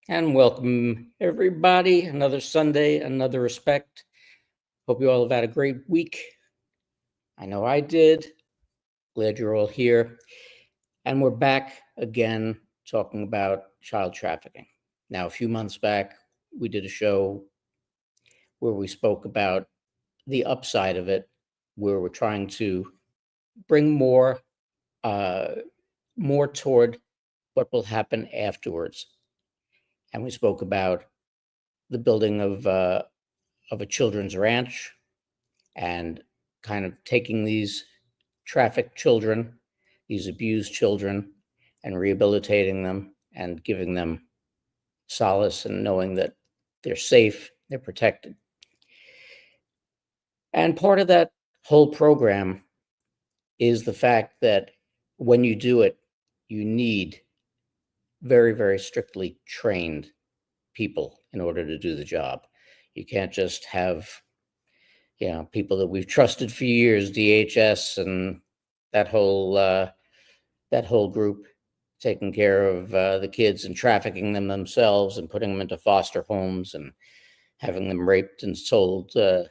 And welcome, everybody. Another Sunday, another respect. Hope you all have had a great week. I know I did. Glad you're all here. And we're back again talking about child trafficking. Now, a few months back, we did a show where we spoke about the upside of it, where we're trying to bring more toward what will happen afterwards. And we spoke about the building of a children's ranch and kind of taking these trafficked children, these abused children, and rehabilitating them and giving them solace and knowing that they're safe, they're protected. And part of that whole program is the fact that when you do it, you need very, very strictly trained people in order to do the job. You can't just have people that we've trusted for years, DHS and that whole group, taking care of the kids and trafficking them themselves and putting them into foster homes and having them raped and sold for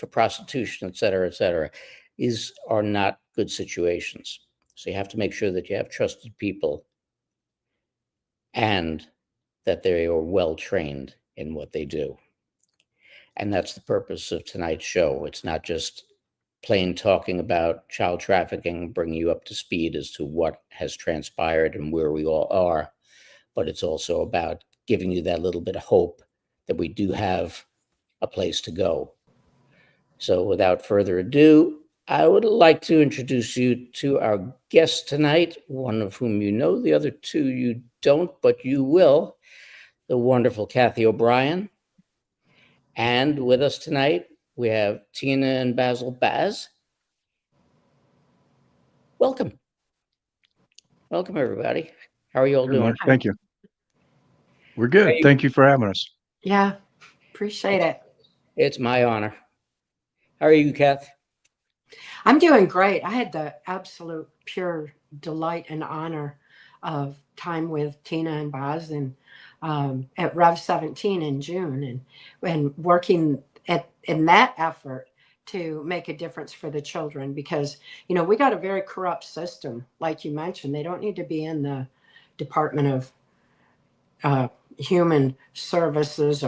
prostitution, et cetera, These are not good situations. So you have to make sure that you have trusted people and that they are well trained in what they do. And that's the purpose of tonight's show. It's not just plain talking about child trafficking, bringing you up to speed as to what has transpired and where we all are, but it's also about giving you that little bit of hope that we do have a place to go. So without further ado, I would like to introduce you to our guest tonight, one of whom you know, the other two you don't, but you will, the wonderful CATHY O'Brien. And with us tonight, we have Tina and Bazzel Baz. Welcome. Welcome, everybody. How are you all doing? Thank you. We're good. Thank you for having us. Yeah, appreciate it. It's my honor. How are you, Kath? I'm doing great. I had the absolute pure delight and honor of time with Tina and Baz and at Rev 17 in June and working in that effort to make a difference for the children because, we got a very corrupt system. Like you mentioned, they don't need to be in the Department of Human Services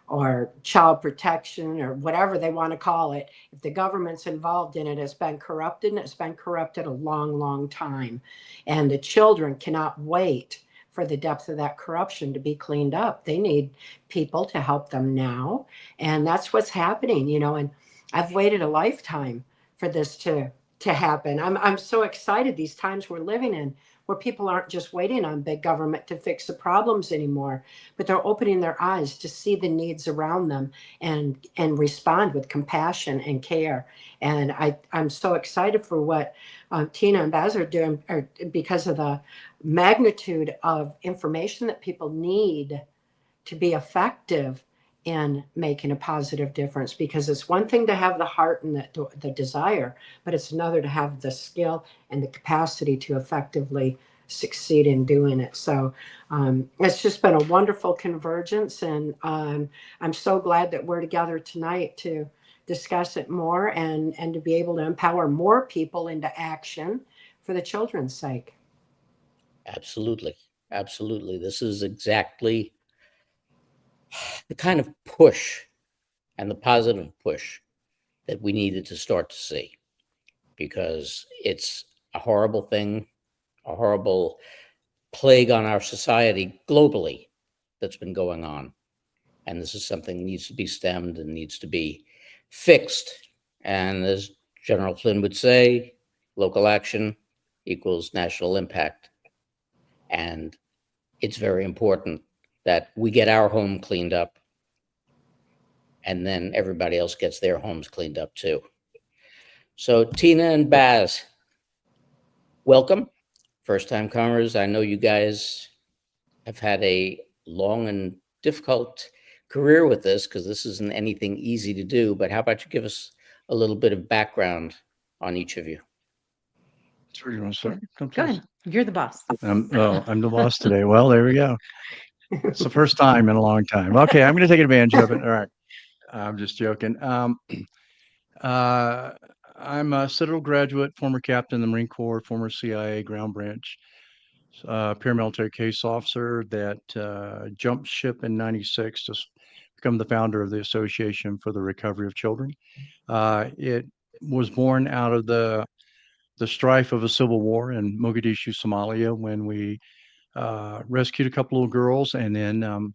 or child protection or whatever they want to call it. If the government's involved in it, it's been corrupted, and it's been corrupted a long, long time. And the children cannot wait for the depth of that corruption to be cleaned up. They need people to help them now. And that's what's happening, and I've waited a lifetime for this to happen. I'm so excited these times we're living in, where people aren't just waiting on big government to fix the problems anymore, but they're opening their eyes to see the needs around them and respond with compassion and care. And I'm so excited for what Tina and Baz are doing because of the magnitude of information that people need to be effective in making a positive difference, because it's one thing to have the heart and the desire, but it's another to have the skill and the capacity to effectively succeed in doing it. So it's just been a wonderful convergence, and I'm so glad that we're together tonight to discuss it more and to be able to empower more people into action for the children's sake. Absolutely. This is exactly the kind of push and the positive push that we needed to start to see, because it's a horrible thing, a horrible plague on our society globally that's been going on. And this is something that needs to be stemmed and needs to be fixed. And as General Flynn would say, local action equals national impact. And it's very important that we get our home cleaned up, and then everybody else gets their homes cleaned up too. So Tina and Baz, welcome. First time comers. I know you guys have had a long and difficult career with this, because this isn't anything easy to do, but how about you give us a little bit of background on each of you? Sure, you want to start? Come Go please. ahead. You're the boss. I'm the boss today. Well, there we go. It's the first time in a long time. Okay, I'm going to take advantage of it. All right. I'm just joking. Uh, I'm a Citadel graduate, former captain in the Marine Corps, former CIA ground branch, paramilitary case officer that jumped ship in '96 to become the founder of the Association for the Recovery of Children. It was born out of the strife of a civil war in Mogadishu, Somalia, when we rescued a couple of girls, and then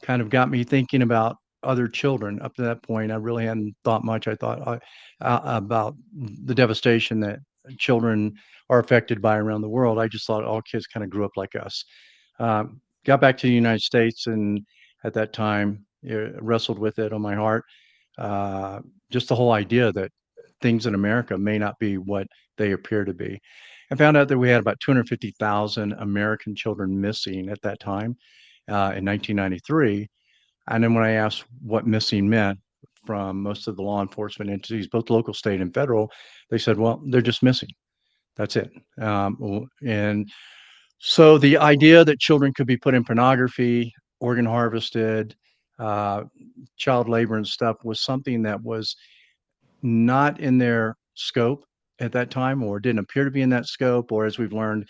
kind of got me thinking about other children. Up to that point, I really hadn't thought much. I thought about the devastation that children are affected by around the world. I just thought all kids kind of grew up like us. Got back to the United States, and at that time, wrestled with it on my heart. Just the whole idea that things in America may not be what they appear to be. I found out that we had about 250,000 American children missing at that time in 1993. And then when I asked what missing meant from most of the law enforcement entities, both local, state, and federal, they said, well, they're just missing. That's it. And so the idea that children could be put in pornography, organ harvested, uh, child labor and stuff was something that was not in their scope at that time, or didn't appear to be in that scope, or as we've learned,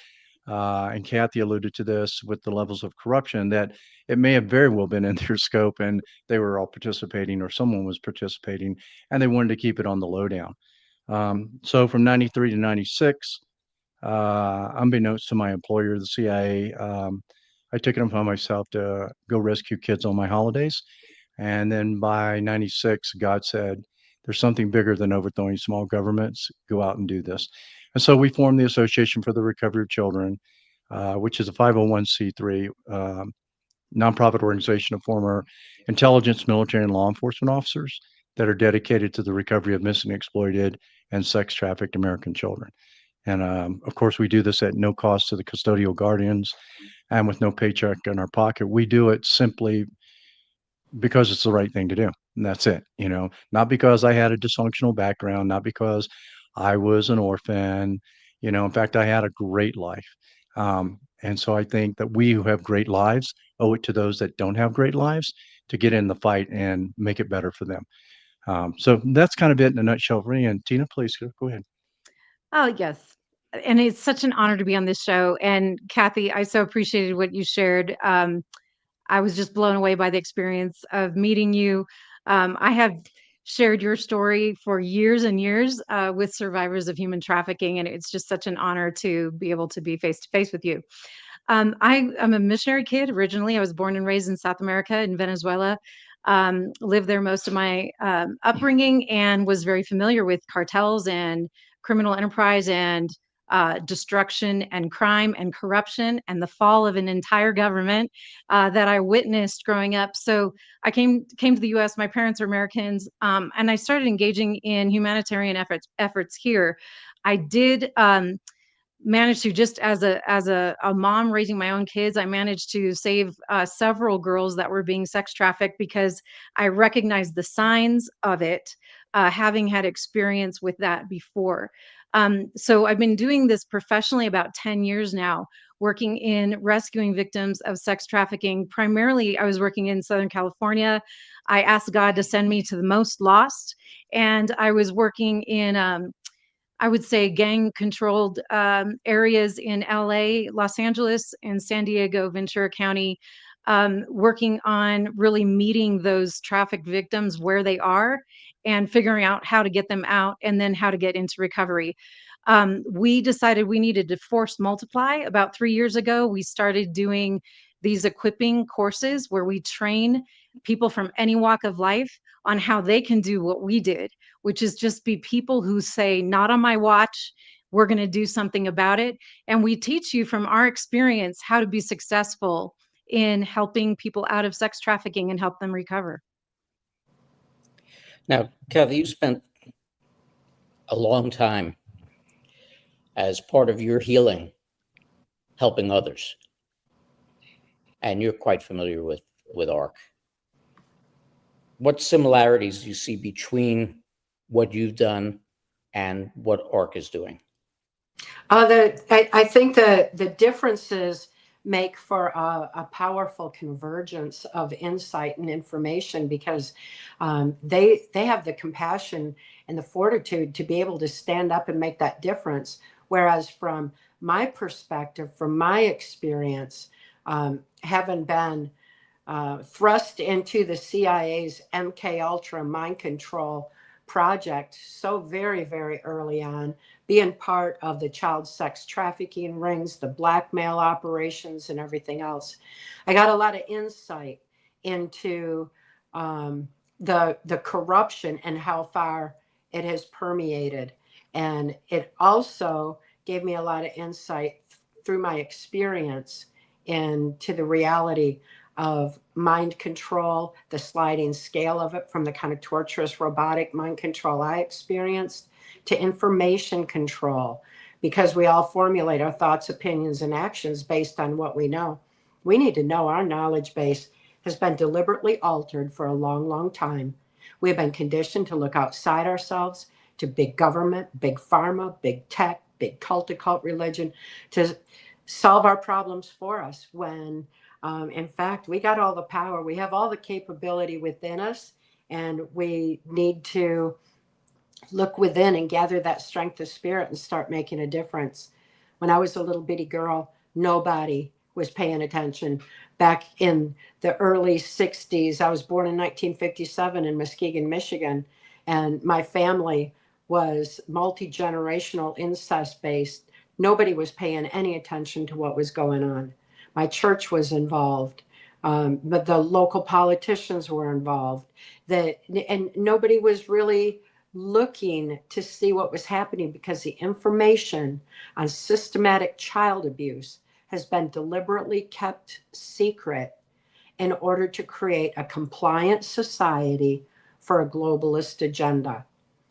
and Kathy alluded to this with the levels of corruption, that it may have very well been in their scope and they were all participating or someone was participating and they wanted to keep it on the lowdown. So from 93 to 96, unbeknownst to my employer, the CIA, I took it upon myself to go rescue kids on my holidays. And then by 96, God said, there's something bigger than overthrowing small governments. Go out and do this. And so we formed the Association for the Recovery of Children, which is a 501c3 nonprofit organization of former intelligence, military, and law enforcement officers that are dedicated to the recovery of missing, exploited, and sex trafficked American children. And of course, we do this at no cost to the custodial guardians and with no paycheck in our pocket. We do it simply because it's the right thing to do. And that's it. Not because I had a dysfunctional background, not because I was an orphan. In fact, I had a great life. And so I think that we who have great lives owe it to those that don't have great lives to get in the fight and make it better for them. So that's kind of it in a nutshell for me. And Tina, please go ahead. Oh, yes. And it's such an honor to be on this show. And Kathy, I so appreciated what you shared. I was just blown away by the experience of meeting you. I have shared your story for years and years with survivors of human trafficking, and it's just such an honor to be able to be face to face with you. I am a missionary kid originally. I was born and raised in South America in Venezuela. Lived there most of my upbringing and was very familiar with cartels and criminal enterprise and destruction and crime and corruption and the fall of an entire government that I witnessed growing up. So I came to the U.S. My parents are Americans, and I started engaging in humanitarian efforts here. I did managed to, just as a mom raising my own kids, I managed to save several girls that were being sex trafficked because I recognized the signs of it, having had experience with that before. So I've been doing this professionally about 10 years now, working in rescuing victims of sex trafficking. Primarily, I was working in Southern California. I asked God to send me to the most lost, and I was working in I would say gang controlled areas in LA, Los Angeles, and San Diego, Ventura County, working on really meeting those trafficked victims where they are and figuring out how to get them out and then how to get into recovery. We decided we needed to force multiply. About 3 years ago, we started doing these equipping courses where we train people from any walk of life on how they can do what we did, which is just be people who say, not on my watch, we're going to do something about it. And we teach you from our experience how to be successful in helping people out of sex trafficking and help them recover. Now, Kathy, you spent a long time as part of your healing helping others, and you're quite familiar with ARC. What similarities do you see between what you've done and what ARC is doing? I think the differences make for a powerful convergence of insight and information, because they have the compassion and the fortitude to be able to stand up and make that difference. Whereas from my perspective, from my experience, having been thrust into the CIA's MK Ultra mind control project so very, very early on, being part of the child sex trafficking rings, the blackmail operations, and everything else. I got a lot of insight into the corruption and how far it has permeated. And it also gave me a lot of insight through my experience into the reality of mind control, the sliding scale of it, from the kind of torturous robotic mind control I experienced to information control, because we all formulate our thoughts, opinions, and actions based on what we know. We need to know our knowledge base has been deliberately altered for a long, long time. We have been conditioned to look outside ourselves, to big government, big pharma, big tech, big cult religion, to solve our problems for us, when in fact, we got all the power. We have all the capability within us, and we need to look within and gather that strength of spirit and start making a difference. When I was a little bitty girl, nobody was paying attention. Back in the early 60s, I was born in 1957 in Muskegon, Michigan, and my family was multi-generational, incest based. Nobody was paying any attention to what was going on. My church was involved, but the local politicians were involved. And nobody was really looking to see what was happening, because the information on systematic child abuse has been deliberately kept secret in order to create a compliant society for a globalist agenda.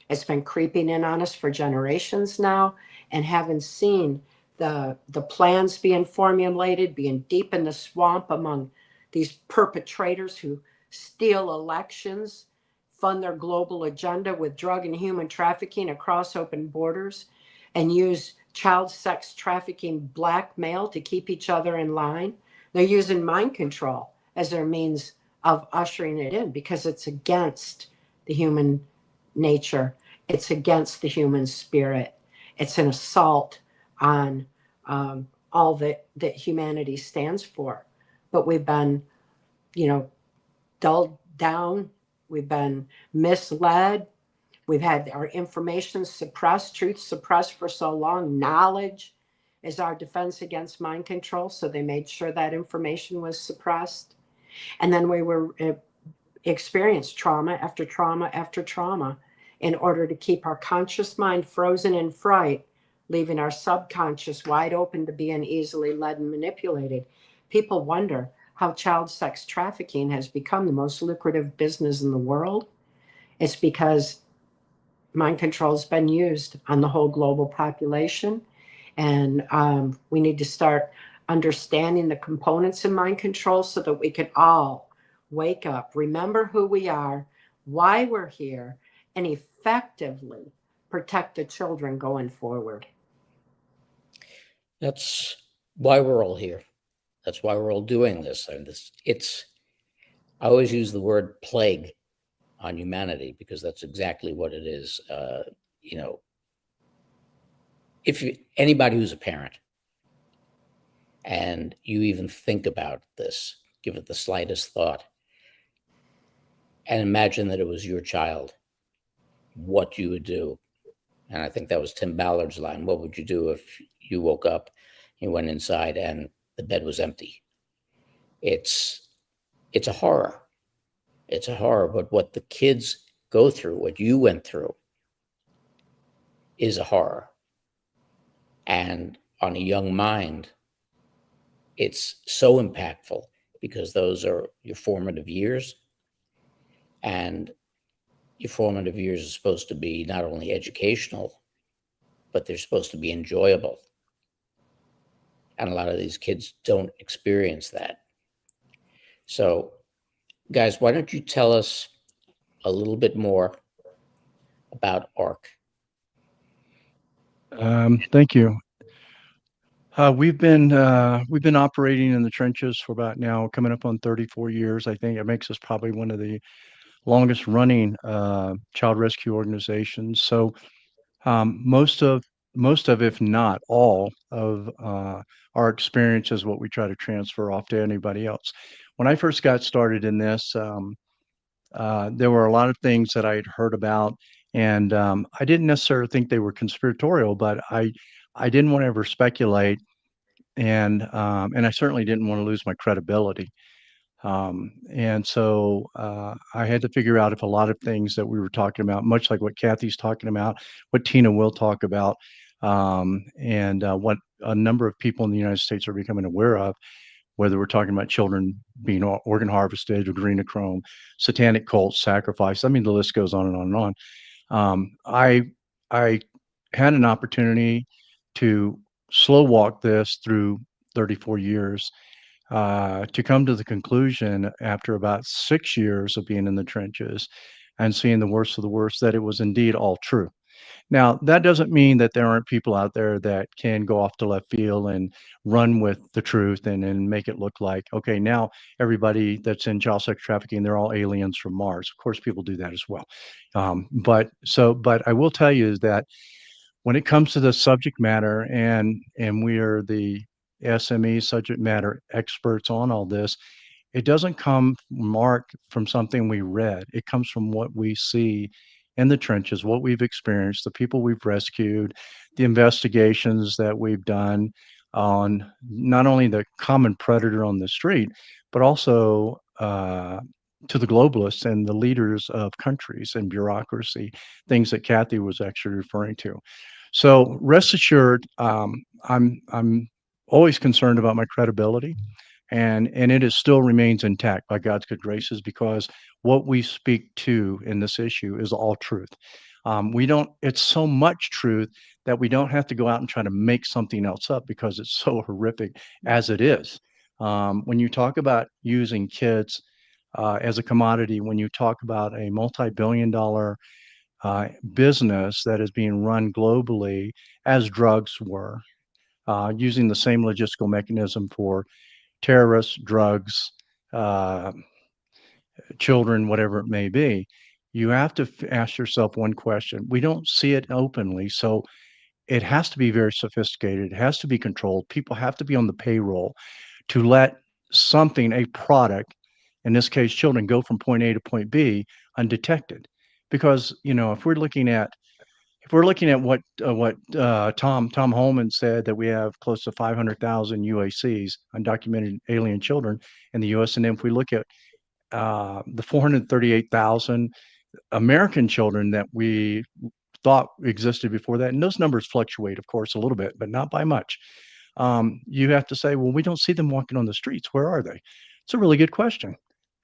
It's been creeping in on us for generations now, and having seen the plans being formulated, being deep in the swamp among these perpetrators who steal elections, fund their global agenda with drug and human trafficking across open borders, and use child sex trafficking blackmail to keep each other in line. They're using mind control as their means of ushering it in, because it's against the human nature. It's against the human spirit. It's an assault on all that humanity stands for. But we've been, dulled down. We've been misled. We've had our information suppressed, truth suppressed for so long. Knowledge is our defense against mind control. So they made sure that information was suppressed. And then we were experienced trauma after trauma after trauma in order to keep our conscious mind frozen in fright, leaving our subconscious wide open to being easily led and manipulated. People wonder how child sex trafficking has become the most lucrative business in the world. It's because mind control has been used on the whole global population. And we need to start understanding the components in mind control so that we can all wake up, remember who we are, why we're here, and effectively protect the children going forward. That's why we're all here. That's why we're all doing this. And I always use the word plague on humanity, because that's exactly what it is. If anybody who's a parent and you even think about this, give it the slightest thought, and imagine that it was your child, what you would do. And I think that was Tim Ballard's line. What would you do if you woke up, you went inside, and the bed was empty? It's a horror. It's a horror. But what the kids go through, what you went through, is a horror. And on a young mind, it's so impactful, because those are your formative years. And your formative years are supposed to be not only educational, but they're supposed to be enjoyable. And a lot of these kids don't experience that. So, guys, why don't you tell us a little bit more about ARC? Thank you. We've been operating in the trenches for about now coming up on 34 years. I think it makes us probably one of the longest running child rescue organizations. So most of, if not all of our experience is what we try to transfer off to anybody else. When I first got started in this, there were a lot of things that I had heard about, and I didn't necessarily think they were conspiratorial, but I didn't want to ever speculate, and I certainly didn't want to lose my credibility. And so I had to figure out if a lot of things that we were talking about, much like what Kathy's talking about, what Tina will talk about, and what a number of people in the United States are becoming aware of, whether we're talking about children being organ harvested, adrenochrome, satanic cults, sacrifice. I mean, the list goes on and on and on. I had an opportunity to slow walk this through 34 years to come to the conclusion after about 6 years of being in the trenches and seeing the worst of the worst that it was indeed all true. Now, that doesn't mean that there aren't people out there that can go off to left field and run with the truth and make it look like, okay, now everybody that's in child sex trafficking, they're all aliens from Mars. Of course, people do that as well. But I will tell you is that when it comes to the subject matter, and we are the SME subject matter experts on all this, it doesn't come, Mark, from something we read. It comes from what we see in the trenches, what we've experienced, the people we've rescued, the investigations that we've done on not only the common predator on the street, but also to the globalists and the leaders of countries and bureaucracy, things that Kathy was actually referring to. So rest assured, I'm always concerned about my credibility, and it is still remains intact by God's good graces, because what we speak to in this issue is all truth. We don't. It's so much truth that we don't have to go out and try to make something else up because it's so horrific as it is. When you talk about using kids as a commodity, when you talk about a multi-billion-dollar business that is being run globally as drugs were, using the same logistical mechanism for terrorists, drugs, uh, children, whatever it may be, you have to ask yourself one question. We don't see it openly, so it has to be very sophisticated. It has to be controlled. People have to be on the payroll to let something, a product, in this case, children, go from point A to point B undetected. Because if we're looking at what Tom Holman said, that we have close to 500,000 UACs, undocumented alien children in the U.S., and then if we look at the 438,000 American children that we thought existed before that, and those numbers fluctuate, of course, a little bit, but not by much. You have to say, well, we don't see them walking on the streets. Where are they? It's a really good question.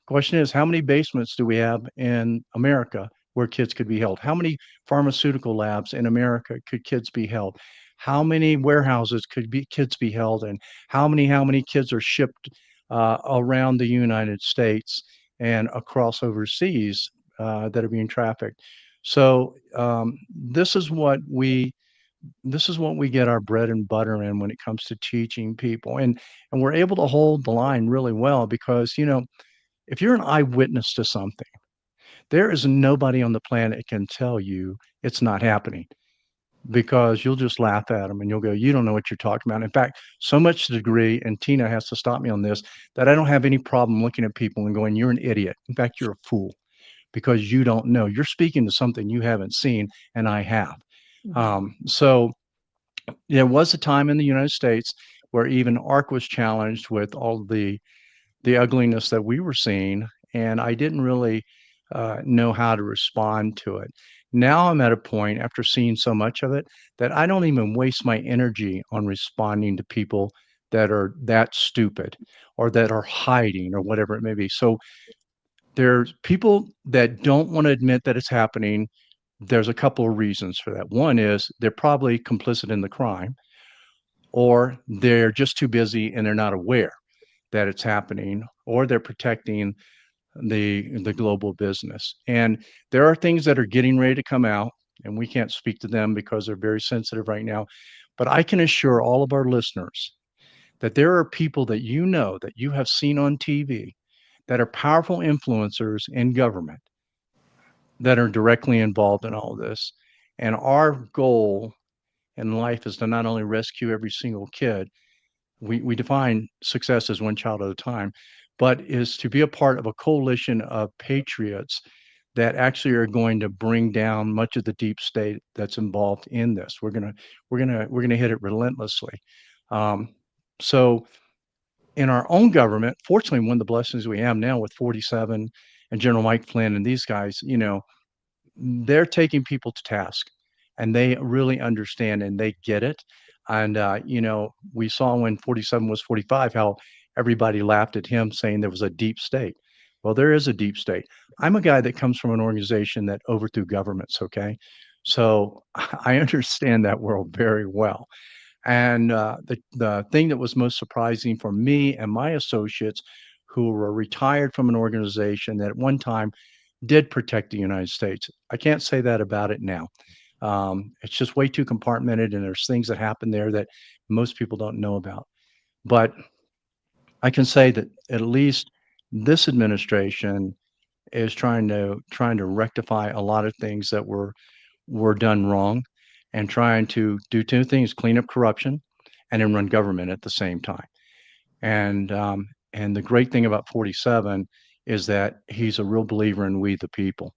Question is, how many basements do we have in America where kids could be held? How many pharmaceutical labs in America could kids be held? How many warehouses could be kids be held in? How many kids are shipped around the United States and across overseas that are being trafficked? So this is what we get our bread and butter in when it comes to teaching people, and we're able to hold the line really well because if you're an eyewitness to something, there is nobody on the planet can tell you it's not happening, because you'll just laugh at them and you'll go, you don't know what you're talking about. In fact, so much to the degree, and Tina has to stop me on this, that I don't have any problem looking at people and going, you're an idiot. In fact, you're a fool because you don't know. You're speaking to something you haven't seen, and I have. So there was a time in the United States where even ARC was challenged with all the ugliness that we were seeing, and I didn't really know how to respond to it. Now I'm at a point, after seeing so much of it, that I don't even waste my energy on responding to people that are that stupid or that are hiding or whatever it may be. So there's people that don't want to admit that it's happening. There's a couple of reasons for that. One is they're probably complicit in the crime, or they're just too busy and they're not aware that it's happening, or they're protecting the global business. And there are things that are getting ready to come out and we can't speak to them because they're very sensitive right now. But I can assure all of our listeners that there are people that you know, that you have seen on TV, that are powerful influencers in government that are directly involved in all of this. And our goal in life is to not only rescue every single kid, we define success as one child at a time, but is to be a part of a coalition of patriots that actually are going to bring down much of the deep state that's involved in this. We're gonna hit it relentlessly. Um, so in our own government, fortunately, one of the blessings we have now with 47 and General Mike Flynn and these guys, you know, they're taking people to task, and they really understand and they get it. And you know, we saw when 47 was 45 how everybody laughed at him saying there was a deep state. Well, there is a deep state. I'm a guy that comes from an organization that overthrew governments, okay? So I understand that world very well. And the thing that was most surprising for me and my associates who were retired from an organization that at one time did protect the United States. I can't say that about it now. It's just way too compartmented, and there's things that happen there that most people don't know about. But I can say that at least this administration is trying to rectify a lot of things that were done wrong, and trying to do two things: clean up corruption, and then run government at the same time. And the great thing about 47 is that he's a real believer in we the people,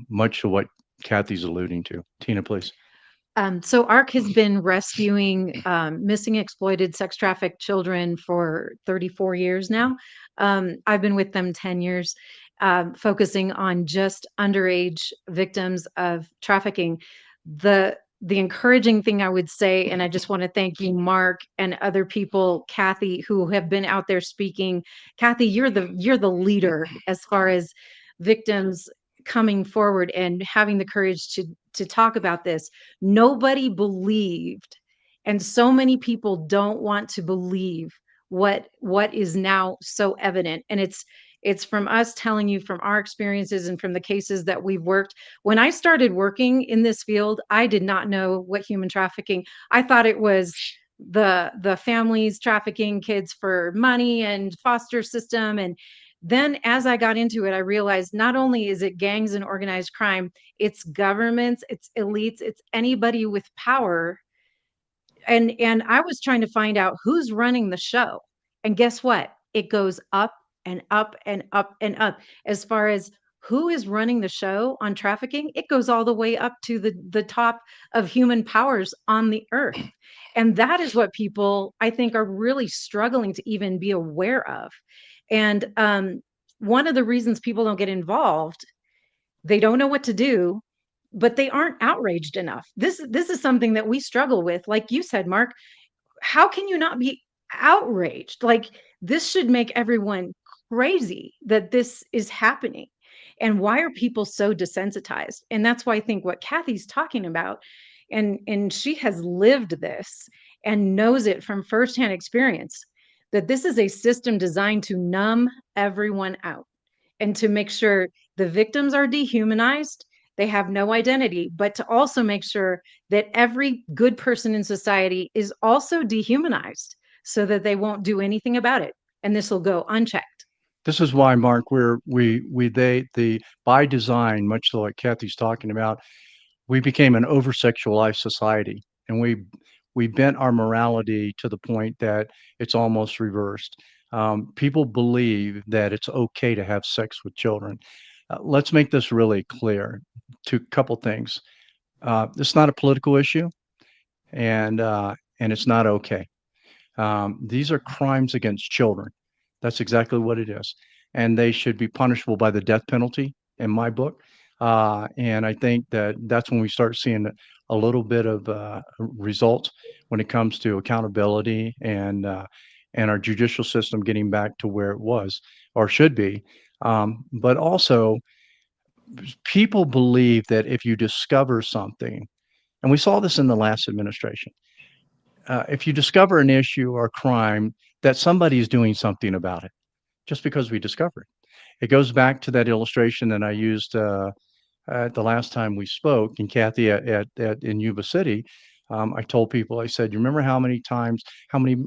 much to what Kathy's alluding to. Tina, please. So ARC has been rescuing missing, exploited, sex trafficked children for 34 years now. I've been with them 10 years, focusing on just underage victims of trafficking. The encouraging thing I would say, and I just want to thank you, Mark, and other people, Kathy, who have been out there speaking. Kathy, you're the leader as far as victims coming forward and having the courage to talk about this. Nobody believed, and so many people don't want to believe what is now so evident. And it's from us telling you from our experiences and from the cases that we've worked. When I started working in this field, I did not know what human trafficking. I thought it was the families trafficking kids for money and foster system. And then as I got into it, I realized not only is it gangs and organized crime, it's governments, it's elites, it's anybody with power. And I was trying to find out who's running the show. And guess what? It goes up and up and up and up. As far as who is running the show on trafficking, it goes all the way up to the top of human powers on the earth. And that is what people, I think, are really struggling to even be aware of. And one of the reasons people don't get involved, they don't know what to do, but they aren't outraged enough. This is something that we struggle with. Like you said, Mark, how can you not be outraged? Like, this should make everyone crazy that this is happening. And why are people so desensitized? And that's why I think what Kathy's talking about, and she has lived this and knows it from firsthand experience, that this is a system designed to numb everyone out and to make sure the victims are dehumanized, they have no identity, but to also make sure that every good person in society is also dehumanized so that they won't do anything about it. And this will go unchecked. This is why, Mark, by design, much like Kathy's talking about, we became an over-sexualized society, and we bent our morality to the point that it's almost reversed. People believe that it's okay to have sex with children. Let's make this really clear. To a couple things. This is not a political issue, and it's not okay. These are crimes against children. That's exactly what it is, and they should be punishable by the death penalty in my book. And I think that that's when we start seeing a little bit of results when it comes to accountability and our judicial system getting back to where it was or should be. But also, people believe that if you discover something, and we saw this in the last administration, if you discover an issue or crime, that somebody is doing something about it just because we discover it. It goes back to that illustration that I used the last time we spoke, and Kathy in Yuba City, I told people, I said, you remember how many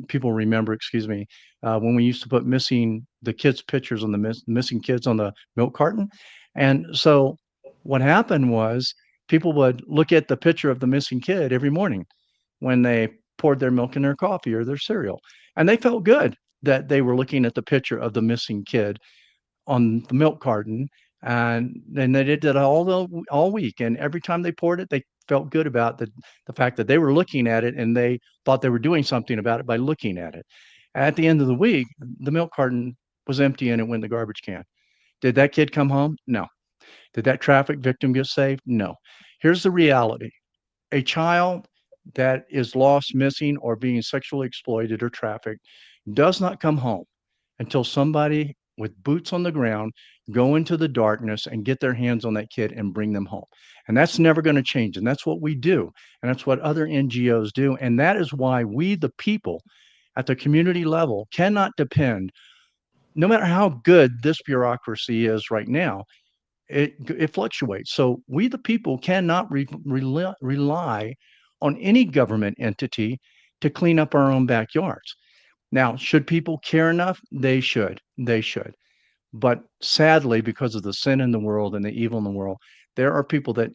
people remember, excuse me, when we used to put the kids' pictures on the missing kids on the milk carton? And so what happened was people would look at the picture of the missing kid every morning when they poured their milk in their coffee or their cereal. And they felt good that they were looking at the picture of the missing kid on the milk carton, and then they did that all week. And every time they poured it, they felt good about the fact that they were looking at it, and they thought they were doing something about it by looking at it. At the end of the week, the milk carton was empty and it went in the garbage can. Did that kid come home? No. Did that traffic victim get saved? No. Here's the reality. A child that is lost, missing, or being sexually exploited or trafficked does not come home until somebody with boots on the ground go into the darkness and get their hands on that kid and bring them home. And that's never going to change. And that's what we do. And that's what other NGOs do. And that is why we, the people at the community level, cannot depend, no matter how good this bureaucracy is right now, it fluctuates. So we, the people, cannot rely on any government entity to clean up our own backyards. Now, should people care enough? They should. They should. But sadly, because of the sin in the world and the evil in the world, there are people that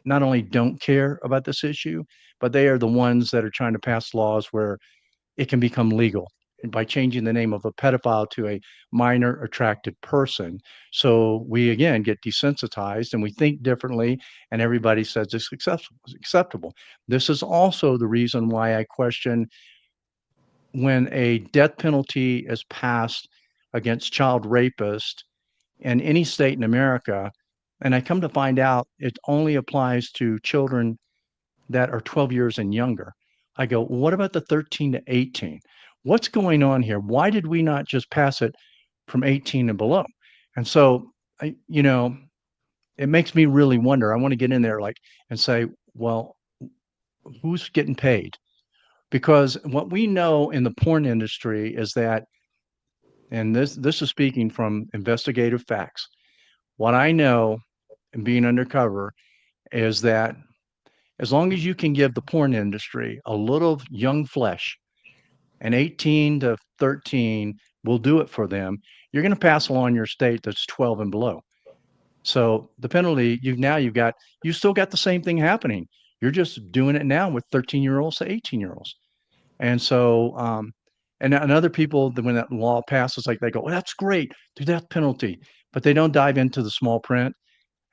not only don't care about this issue, but they are the ones that are trying to pass laws where it can become legal by changing the name of a pedophile to a minor attracted person. So we again get desensitized and we think differently, and everybody says it's acceptable. This is also the reason why I question when a death penalty is passed against child rapists in any state in America, and I come to find out it only applies to children that are 12 years and younger. I go, well, what about the 13 to 18? What's going on here? Why did we not just pass it from 18 and below? And so, it makes me really wonder. I want to get in there and say, well, who's getting paid? Because what we know in the porn industry is that, and this is speaking from investigative facts, what I know and being undercover is that as long as you can give the porn industry a little young flesh, and 18 to 13 will do it for them, you're going to pass along your state that's 12 and below. So the penalty, you still got the same thing happening. You're just doing it now with 13-year-olds to 18-year-olds. And so, and other people, when that law passes, they go, well, that's great, the death penalty, but they don't dive into the small print,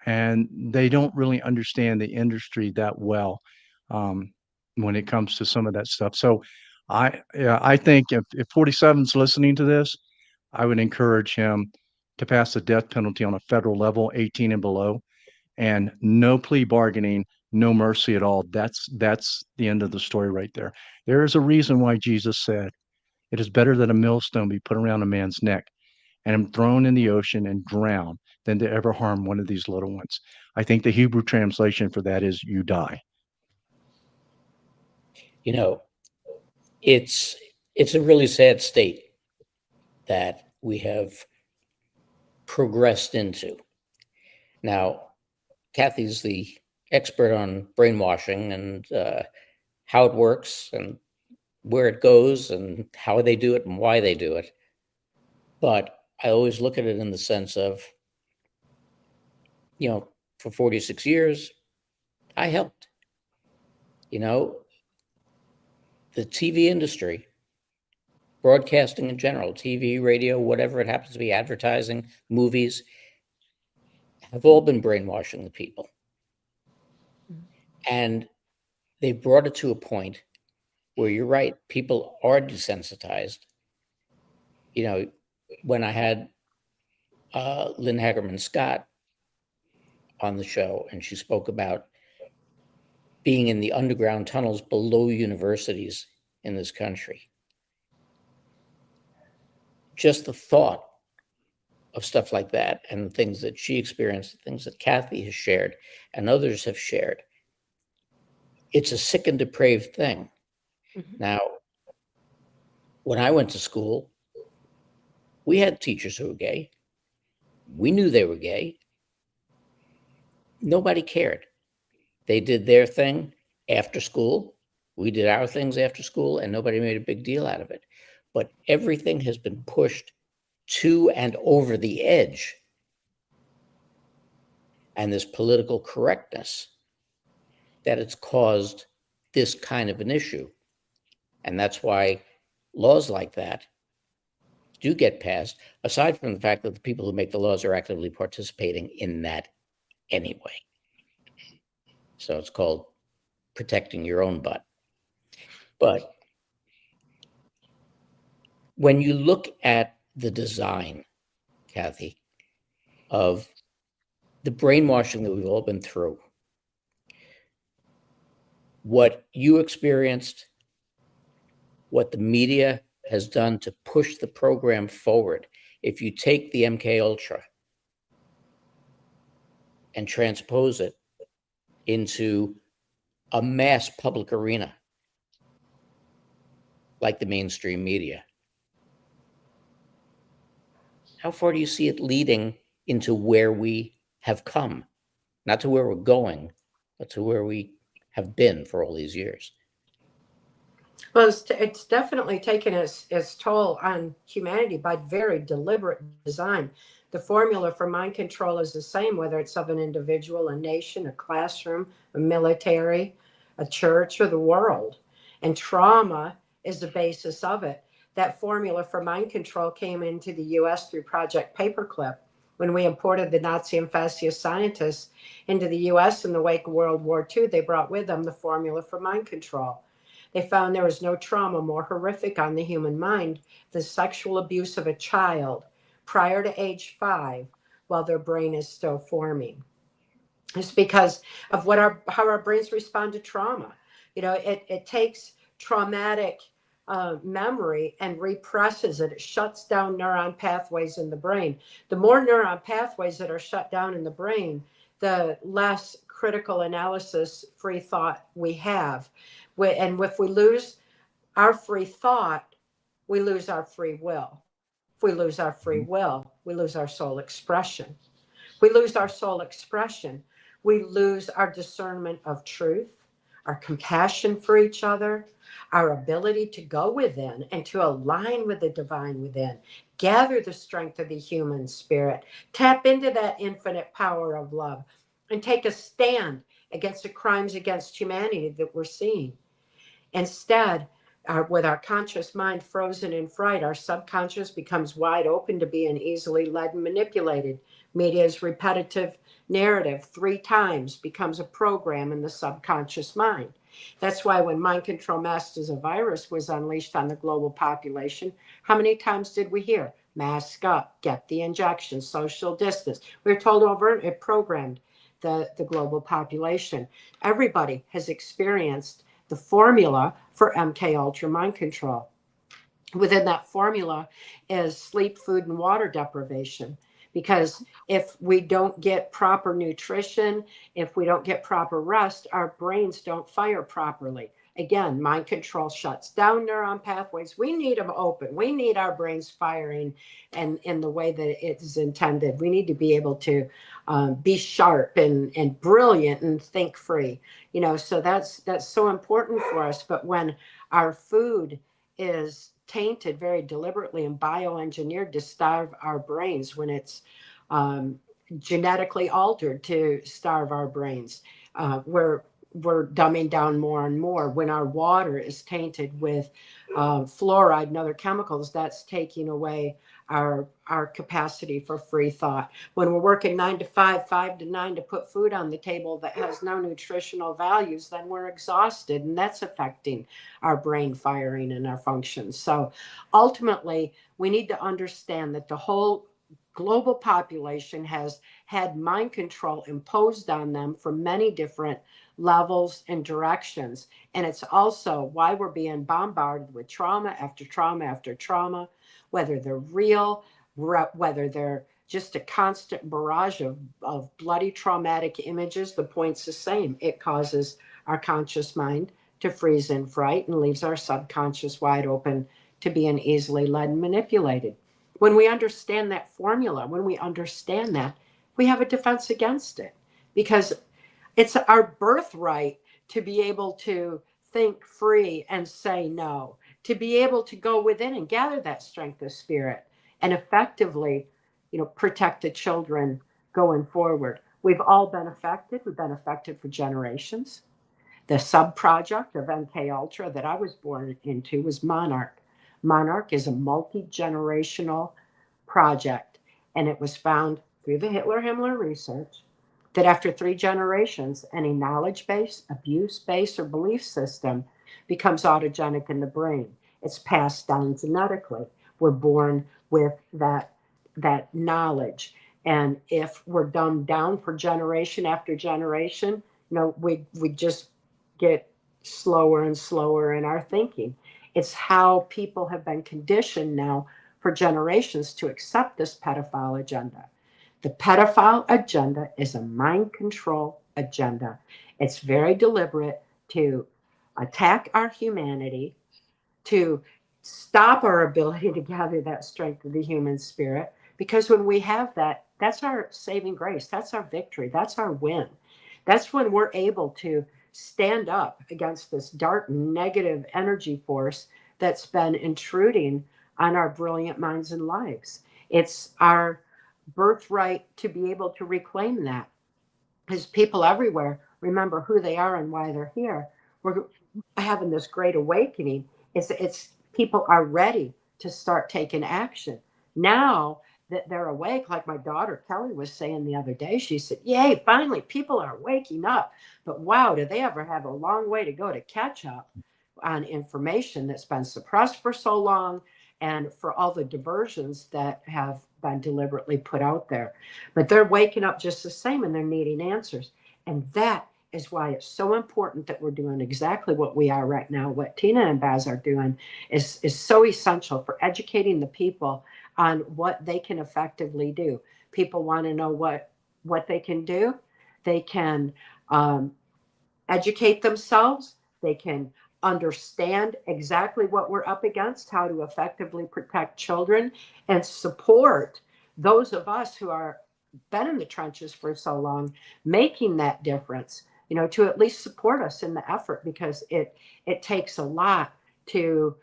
and they don't really understand the industry that well when it comes to some of that stuff. So I think if 47's listening to this, I would encourage him to pass the death penalty on a federal level, 18 and below, and no plea bargaining, no mercy at all. That's the end of the story right there. There is a reason why Jesus said, it is better that a millstone be put around a man's neck and thrown in the ocean and drowned than to ever harm one of these little ones. I think the Hebrew translation for that is you die. It's a really sad state that we have progressed into. Now, Kathy's the expert on brainwashing and how it works and where it goes and how they do it and why they do it. But I always look at it in the sense of, for 46 years, I helped. The TV industry, broadcasting in general, TV, radio, whatever it happens to be, advertising, movies, have all been brainwashing the people. And they brought it to a point where you're right, people are desensitized. When I had Lynn Hagerman Scott on the show, and she spoke about being in the underground tunnels below universities in this country. Just the thought of stuff like that and the things that she experienced, the things that Kathy has shared and others have shared, it's a sick and depraved thing. Mm-hmm. Now, when I went to school, we had teachers who were gay. We knew they were gay. nobody cared. They did their thing after school. We did our things after school, and nobody made a big deal out of it. But everything has been pushed to and over the edge. And this political correctness that it's caused this kind of an issue. And that's why laws like that do get passed, aside from the fact that the people who make the laws are actively participating in that anyway. So it's called protecting your own butt. But when you look at the design, Cathy, of the brainwashing that we've all been through, what you experienced, what the media has done to push the program forward, if you take the MK Ultra and transpose it into a mass public arena like the mainstream media, how far do you see it leading into where we have come? Not to where we're going, but to where we have been for all these years. Well, it's definitely taken its toll on humanity by very deliberate design. The formula for mind control is the same, whether it's of an individual, a nation, a classroom, a military, a church, or the world. And trauma is the basis of it. That formula for mind control came into the US through Project Paperclip. When we imported the Nazi and fascist scientists into the US in the wake of World War II, they brought with them the formula for mind control. They found there was no trauma more horrific on the human mind than sexual abuse of a child prior to age 5 while their brain is still forming. It's because of how our brains respond to trauma. It takes traumatic memory and represses it. It shuts down neuron pathways in the brain. The more neuron pathways that are shut down in the brain, the less critical analysis free thought we have. And if we lose our free thought, we lose our free will. If we lose our free will, we lose our soul expression. If we lose our soul expression, we lose our discernment of truth, our compassion for each other, our ability to go within and to align with the divine within, gather the strength of the human spirit, tap into that infinite power of love, and take a stand against the crimes against humanity that we're seeing. Instead, with our conscious mind frozen in fright, our subconscious becomes wide open to being easily led and manipulated. Media's repetitive narrative 3 times becomes a program in the subconscious mind. That's why when mind control masked as a virus was unleashed on the global population, how many times did we hear? Mask up, get the injection, social distance. We were told over, it programmed the global population. Everybody has experienced the formula for MK Ultra mind control. Within that formula is sleep, food, and water deprivation. Because if we don't get proper nutrition, if we don't get proper rest, our brains don't fire properly. Again, mind control shuts down neuron pathways. We need them open. We need our brains firing and in the way that it is intended. We need to be able to be sharp and brilliant and think free. So that's so important for us. But when our food is tainted very deliberately and bioengineered to starve our brains, when it's genetically altered to starve our brains, we're dumbing down more and more. When our water is tainted with fluoride and other chemicals, that's taking away our capacity for free thought. When we're working 9 to 5, 5 to 9 to put food on the table that has no nutritional values, then we're exhausted, and that's affecting our brain firing and our functions. So ultimately, we need to understand that the whole global population has had mind control imposed on them from many different levels and directions. And it's also why we're being bombarded with trauma after trauma after trauma, whether they're real, whether they're just a constant barrage of bloody traumatic images. The point's the same. It causes our conscious mind to freeze in fright and leaves our subconscious wide open to being easily led and manipulated. When we understand that formula, when we understand that, we have a defense against it. because it's our birthright to be able to think free and say no, to be able to go within and gather that strength of spirit and effectively, protect the children going forward. We've all been affected. We've been affected for generations. The sub project of MK Ultra that I was born into was Monarch. Monarch is a multi-generational project, and it was found through the Hitler-Himmler research that after 3 generations, any knowledge base, abuse base, or belief system becomes autogenic in the brain. It's passed down genetically. We're born with that knowledge. And if we're dumbed down for generation after generation, we just get slower and slower in our thinking. It's how people have been conditioned now for generations to accept this pedophile agenda. The pedophile agenda is a mind control agenda. It's very deliberate to attack our humanity, to stop our ability to gather that strength of the human spirit. Because when we have that, that's our saving grace. That's our victory. That's our win. That's when we're able to stand up against this dark, negative energy force that's been intruding on our brilliant minds and lives. It's our birthright to be able to reclaim that. Because people everywhere remember who they are and why they're here. We're having this great awakening. It's people are ready to start taking action. Now that they're awake, like my daughter Kelly was saying the other day, she said, yay, finally people are waking up. But wow, do they ever have a long way to go to catch up on information that's been suppressed for so long, and for all the diversions that have been deliberately put out there. But they're waking up just the same, and they're needing answers. And that is why it's so important that we're doing exactly what we are right now. What Tina and Baz are doing is so essential for educating the people on what they can effectively do. People want to know what they can do. They can educate themselves. They can understand exactly what we're up against, how to effectively protect children, and support those of us who are been in the trenches for so long, making that difference, to at least support us in the effort, because it takes a lot to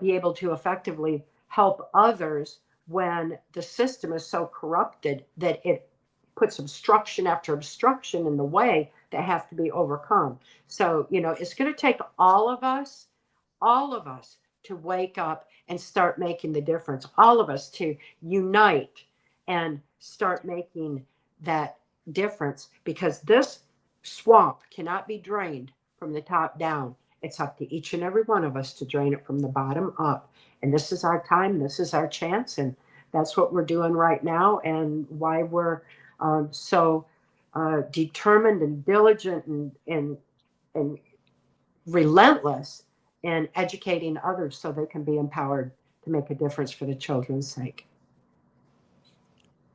be able to effectively help others when the system is so corrupted that it puts obstruction after obstruction in the way that have to be overcome. So, it's going to take all of us to wake up and start making the difference, all of us to unite and start making that difference, because this swamp cannot be drained from the top down. It's up to each and every one of us to drain it from the bottom up. And this is our time. This is our chance. And that's what we're doing right now, and why we're so determined and diligent and relentless in educating others so they can be empowered to make a difference for the children's sake.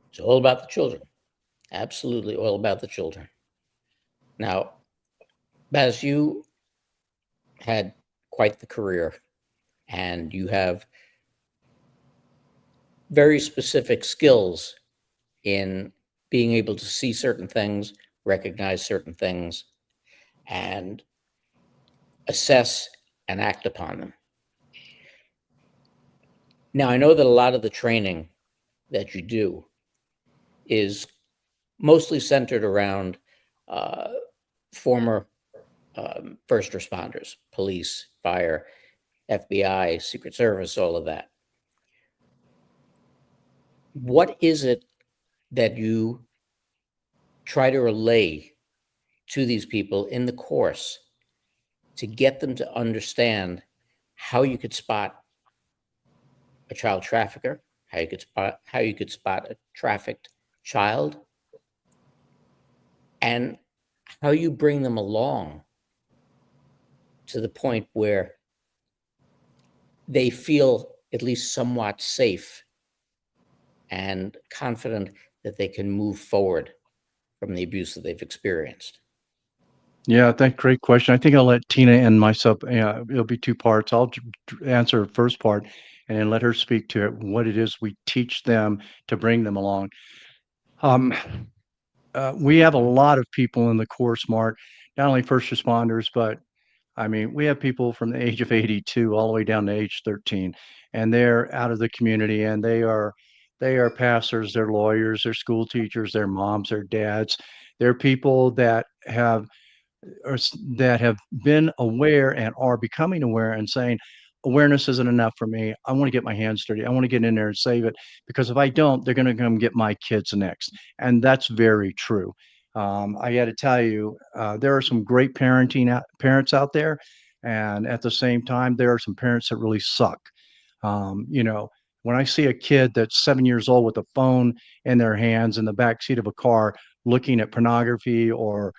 It's all about the children. Absolutely all about the children. Now, Baz, you had quite the career, and you have very specific skills in being able to see certain things, recognize certain things, and assess and act upon them. Now, I know that a lot of the training that you do is mostly centered around former first responders, police, fire, FBI, Secret Service, all of that. What is it that you try to relay to these people in the course to get them to understand how you could spot a child trafficker, how you could spot a trafficked child, and how you bring them along to the point where they feel at least somewhat safe and confident that they can move forward from the abuse that they've experienced? Yeah, that's great question. I think I'll let Tina and myself, it'll be two parts. I'll answer the first part and then let her speak to it, what it is we teach them to bring them along. We have a lot of people in the course, Mark, not only first responders, but I mean, we have people from the age of 82 all the way down to age 13, and they're out of the community, and they are pastors, they're lawyers, they're school teachers, they're moms, they're dads. They're people that have been aware and are becoming aware and saying, awareness isn't enough for me. I want to get my hands dirty. I want to get in there and save it, because if I don't, they're going to come get my kids next. And that's very true. I got to tell you, there are some great parents out there. And at the same time, there are some parents that really suck. You know, when I see a kid that's 7 years old with a phone in their hands in the back seat of a car looking at pornography or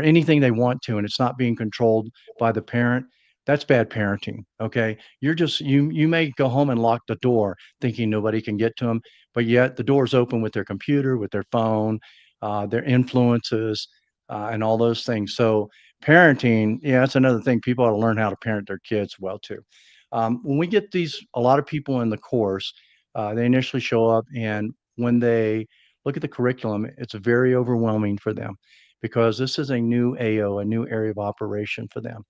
anything they want to, and it's not being controlled by the parent, that's bad parenting. Okay, you may go home and lock the door thinking nobody can get to them, but yet the door's open with their computer, with their phone, their influences, and all those things. So parenting, yeah, that's another thing. People ought to learn how to parent their kids well too. When we get a lot of people in the course, they initially show up, and when they look at the curriculum, it's very overwhelming for them because this is a new AO, a new area of operation for them.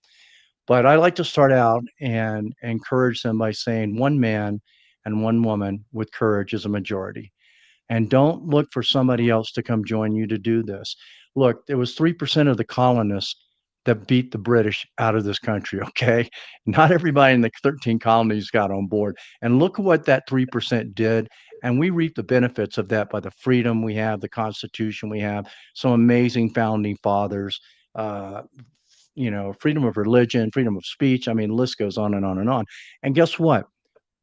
But I like to start out and encourage them by saying one man and one woman with courage is a majority. And don't look for somebody else to come join you to do this. Look, there was 3% of the colonists that beat the British out of this country, okay? Not everybody in the 13 colonies got on board. And look what that 3% did. And we reap the benefits of that by the freedom we have, the Constitution we have, some amazing founding fathers, uh, freedom of religion, freedom of speech. I mean, the list goes on and on and on. And guess what?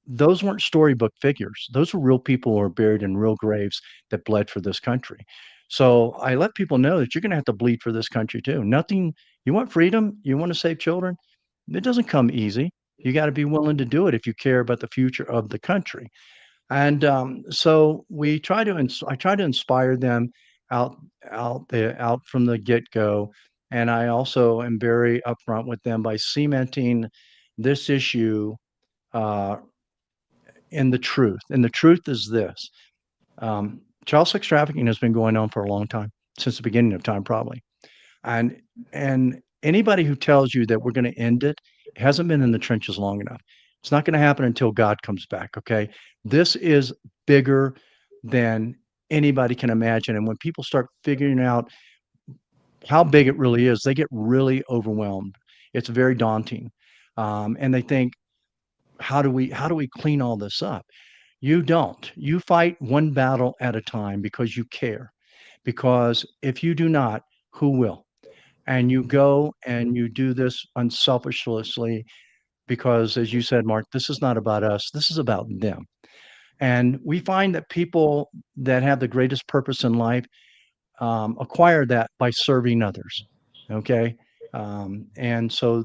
Those weren't storybook figures. Those were real people who are buried in real graves that bled for this country. So I let people know that you're going to have to bleed for this country too. Nothing, you want freedom, you want to save children, it doesn't come easy. You got to be willing to do it if you care about the future of the country. And so I try to inspire them out, out from the get go. And I also am very upfront with them by cementing this issue uh, in the truth. And the truth is this: child sex trafficking has been going on for a long time, since the beginning of time, probably. And anybody who tells you that we're going to end it hasn't been in the trenches long enough. It's not going to happen until God comes back. Okay, this is bigger than anybody can imagine. And when people start figuring out how big it really is, they get really overwhelmed. It's very daunting, and they think, how do we clean all this up? You don't. You fight one battle at a time because you care. Because if you do not, who will? And you go and you do this unselfishly because, as you said, Mark, this is not about us. This is about them. And we find that people that have the greatest purpose in life acquire that by serving others. Okay. And so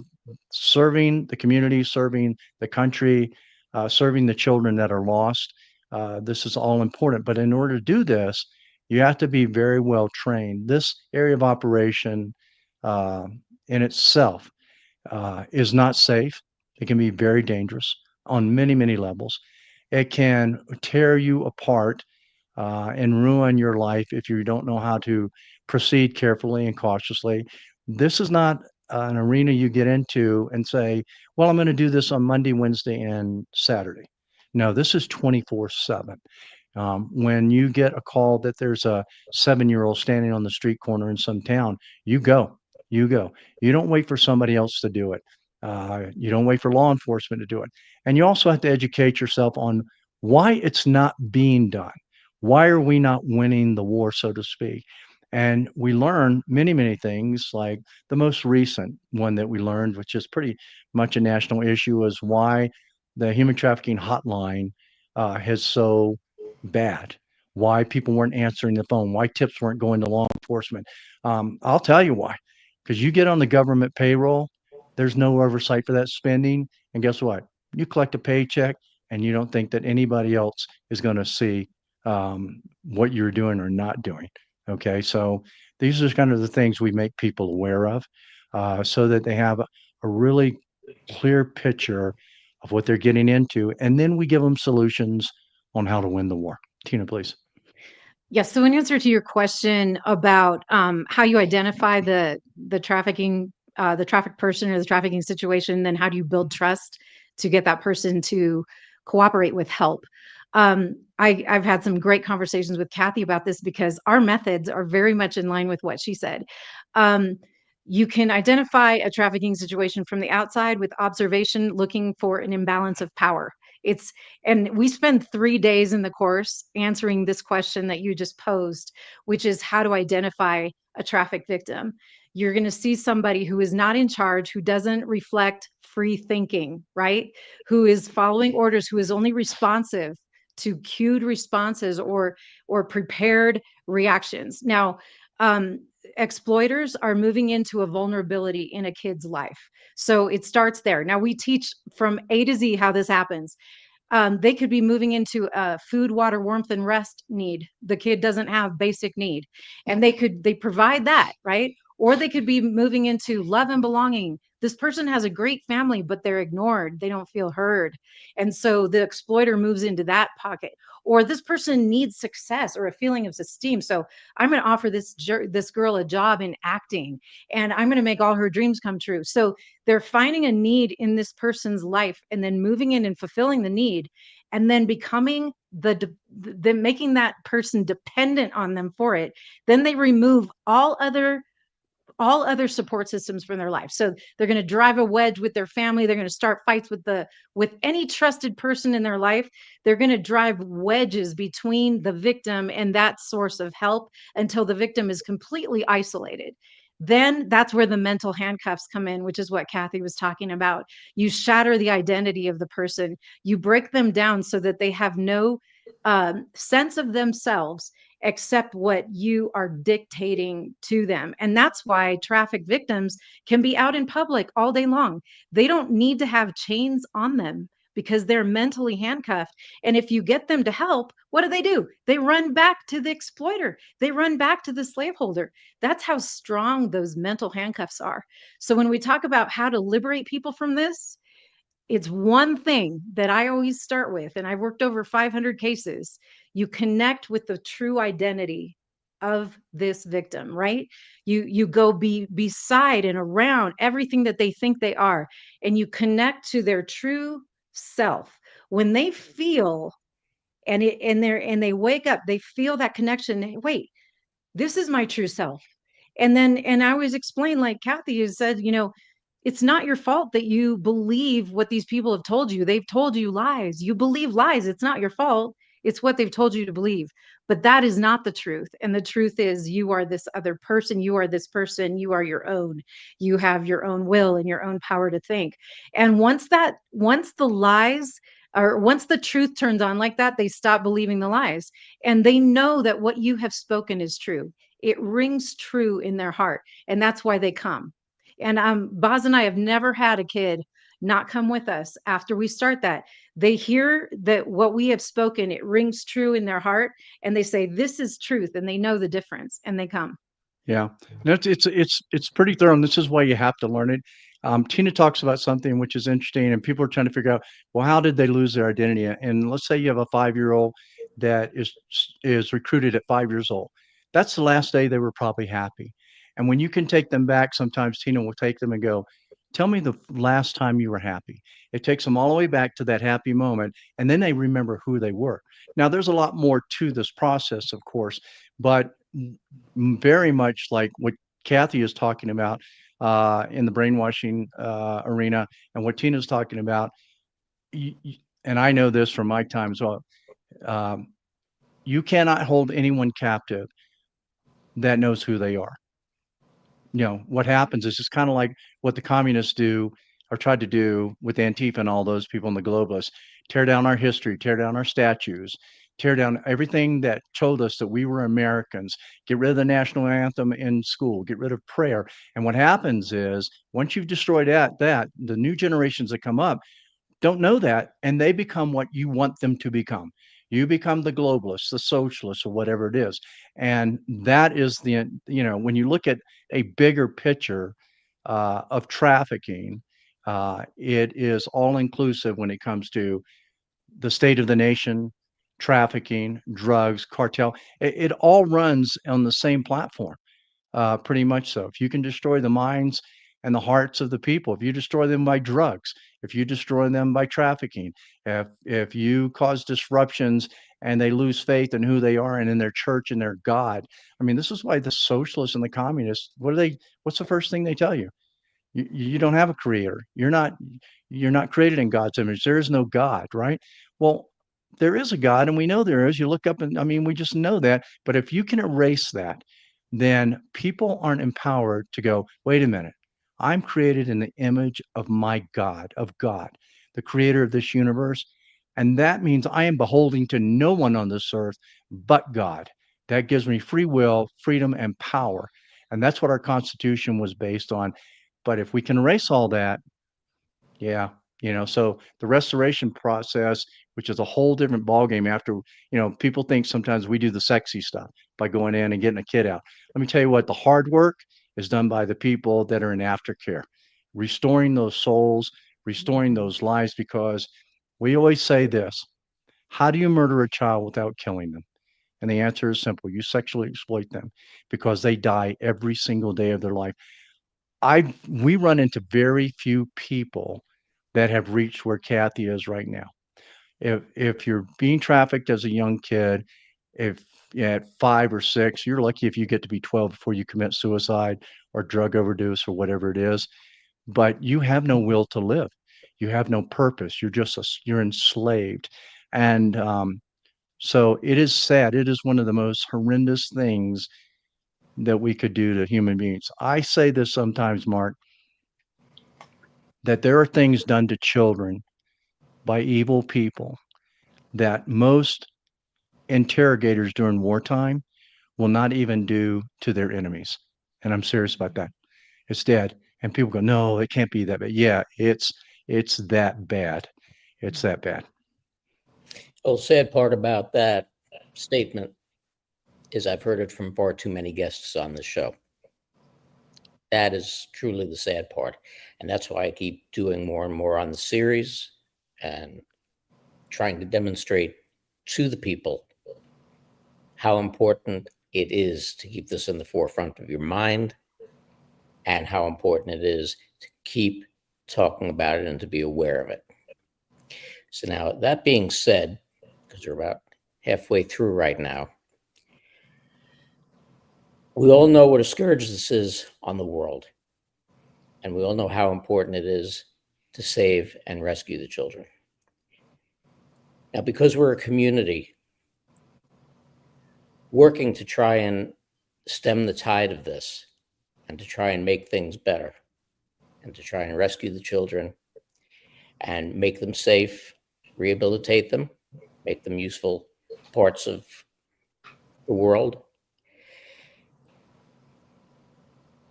serving the community, serving the country, serving the children that are lost, this is all important. But in order to do this, you have to be very well trained. This area of operation uh, in itself is not safe. It can be very dangerous on many, many levels. It can tear you apart and ruin your life if you don't know how to proceed carefully and cautiously. This is not an arena you get into and say, well, I'm going to do this on Monday, Wednesday, and Saturday. No, this is 24/7. When you get a call that there's a 7-year-old standing on the street corner in some town, you go, you go. You don't wait for somebody else to do it. You don't wait for law enforcement to do it. And you also have to educate yourself on why it's not being done. Why are we not winning the war, so to speak? And we learn many, many things. Like the most recent one that we learned, which is pretty much a national issue, is why the human trafficking hotline is so bad. Why people weren't answering the phone, why tips weren't going to law enforcement. I'll tell you why. Because you get on the government payroll, there's no oversight for that spending. And guess what? You collect a paycheck and you don't think that anybody else is going to see what you're doing or not doing. Okay. So these are kind of the things we make people aware of so that they have a really clear picture of what they're getting into. And then we give them solutions on how to win the war. Tina, please. Yes. So in answer to your question about how you identify the trafficking, the trafficked person or the trafficking situation, then how do you build trust to get that person to cooperate with help? I've had some great conversations with Kathy about this because our methods are very much in line with what she said. Um, you can identify a trafficking situation from the outside with observation, looking for an imbalance of power. It's and we spend 3 days in the course answering this question that you just posed, which is how to identify a traffic victim. You're going to see somebody who is not in charge, who doesn't reflect free thinking, right? Who is following orders, who is only responsive to cued responses or prepared reactions. Now, um, exploiters are moving into a vulnerability in a kid's life. So it starts there. Now we teach from A to Z how this happens. They could be moving into a food, water, warmth, and rest need. The kid doesn't have basic need, and they provide that, right? Or they could be moving into love and belonging. This person has a great family, but they're ignored. They don't feel heard, and so the exploiter moves into that pocket. Or this person needs success or a feeling of esteem. So I'm going to offer this girl a job in acting, and I'm going to make all her dreams come true. So they're finding a need in this person's life and then moving in and fulfilling the need and then becoming making that person dependent on them for it. Then they remove all other support systems from their life. So they're going to drive a wedge with their family. They're going to start fights with any trusted person in their life. They're going to drive wedges between the victim and that source of help until the victim is completely isolated. Then that's where the mental handcuffs come in, which is what Kathy was talking about. You shatter the identity of the person. You break them down so that they have no sense of themselves accept what you are dictating to them. And that's why traffic victims can be out in public all day long. They don't need to have chains on them because they're mentally handcuffed. And if you get them to help, what do? They run back to the exploiter. They run back to the slaveholder. That's how strong those mental handcuffs are. So when we talk about how to liberate people from this, it's one thing that I always start with, and I've worked over 500 cases. You connect with the true identity of this victim, right? You go beside and around everything that they think they are, and you connect to their true self. When they feel and they wake up, they feel that connection. Wait, this is my true self. And I always explain, like Kathy has said, it's not your fault that you believe what these people have told you. They've told you lies. You believe lies. It's not your fault. It's what they've told you to believe. But that is not the truth. And the truth is you are this other person. You are this person. You are your own. You have your own will and your own power to think. And once the lies or once the truth turns on like that, they stop believing the lies. And they know that what you have spoken is true. It rings true in their heart. And that's why they come. And Boz and I have never had a kid not come with us after we start that. They hear that what we have spoken, it rings true in their heart, and they say, "This is truth," and they know the difference, and they come. Yeah, no, it's pretty thorough, and this is why you have to learn it. Tina talks about something which is interesting, and people are trying to figure out, well, how did they lose their identity? And let's say you have a 5-year-old that is recruited at 5 years old. That's the last day they were probably happy. And when you can take them back, sometimes Tina will take them and go, "Tell me the last time you were happy." It takes them all the way back to that happy moment, and then they remember who they were. Now, there's a lot more to this process, of course, but very much like what Kathy is talking about in the brainwashing arena and what Tina's talking about. And I know this from my time as well. Um, you cannot hold anyone captive that knows who they are. What happens is it's kind of like what the communists do or tried to do with Antifa and all those people in the globalists: tear down our history, tear down our statues, tear down everything that told us that we were Americans, get rid of the national anthem in school, get rid of prayer. And what happens is once you've destroyed that, the new generations that come up don't know that, and they become what you want them to become. You become the globalists, the socialists, or whatever it is. And that is when you look at a bigger picture of trafficking, it is all inclusive when it comes to the state of the nation, trafficking, drugs, cartel. It all runs on the same platform, pretty much so. If you can destroy the minds and the hearts of the people, if you destroy them by drugs, if you destroy them by trafficking, if you cause disruptions and they lose faith in who they are and in their church and their God. I mean, this is why the socialists and the communists, what's the first thing they tell you? You don't have a creator. You're not created in God's image. There is no God, right? Well, there is a God, and we know there is. You look up and I mean, we just know that. But if you can erase that, then people aren't empowered to go, wait a minute, I'm created in the image of my God, of God, the creator of this universe. And that means I am beholding to no one on this earth but God. That gives me free will, freedom, and power. And that's what our Constitution was based on. But if we can erase all that, yeah, so the restoration process, which is a whole different ballgame after, people think sometimes we do the sexy stuff by going in and getting a kid out. Let me tell you what, the hard work is done by the people that are in aftercare, restoring those souls, restoring those lives, because we always say this, how do you murder a child without killing them? And the answer is simple. You sexually exploit them because they die every single day of their life. We run into very few people that have reached where Kathy is right now. If you're being trafficked as a young kid, if at 5 or 6, you're lucky if you get to be 12 before you commit suicide or drug overdose or whatever it is. But you have no will to live. You have no purpose. You're enslaved, and so it is sad. It is one of the most horrendous things that we could do to human beings. I say this sometimes, Mark, that there are things done to children by evil people that most interrogators during wartime will not even do to their enemies. And I'm serious about that. It's dead. And people go, no, it can't be that bad. Yeah, it's that bad. It's that bad. Well, the sad part about that statement is I've heard it from far too many guests on the show. That is truly the sad part. And that's why I keep doing more and more on the series and trying to demonstrate to the people how important it is to keep this in the forefront of your mind and how important it is to keep talking about it and to be aware of it. So now, that being said, because we're about halfway through right now, we all know what a scourge this is on the world. And we all know how important it is to save and rescue the children. Now, because we're a community working to try and stem the tide of this and to try and make things better and to try and rescue the children and make them safe, rehabilitate them, make them useful parts of the world,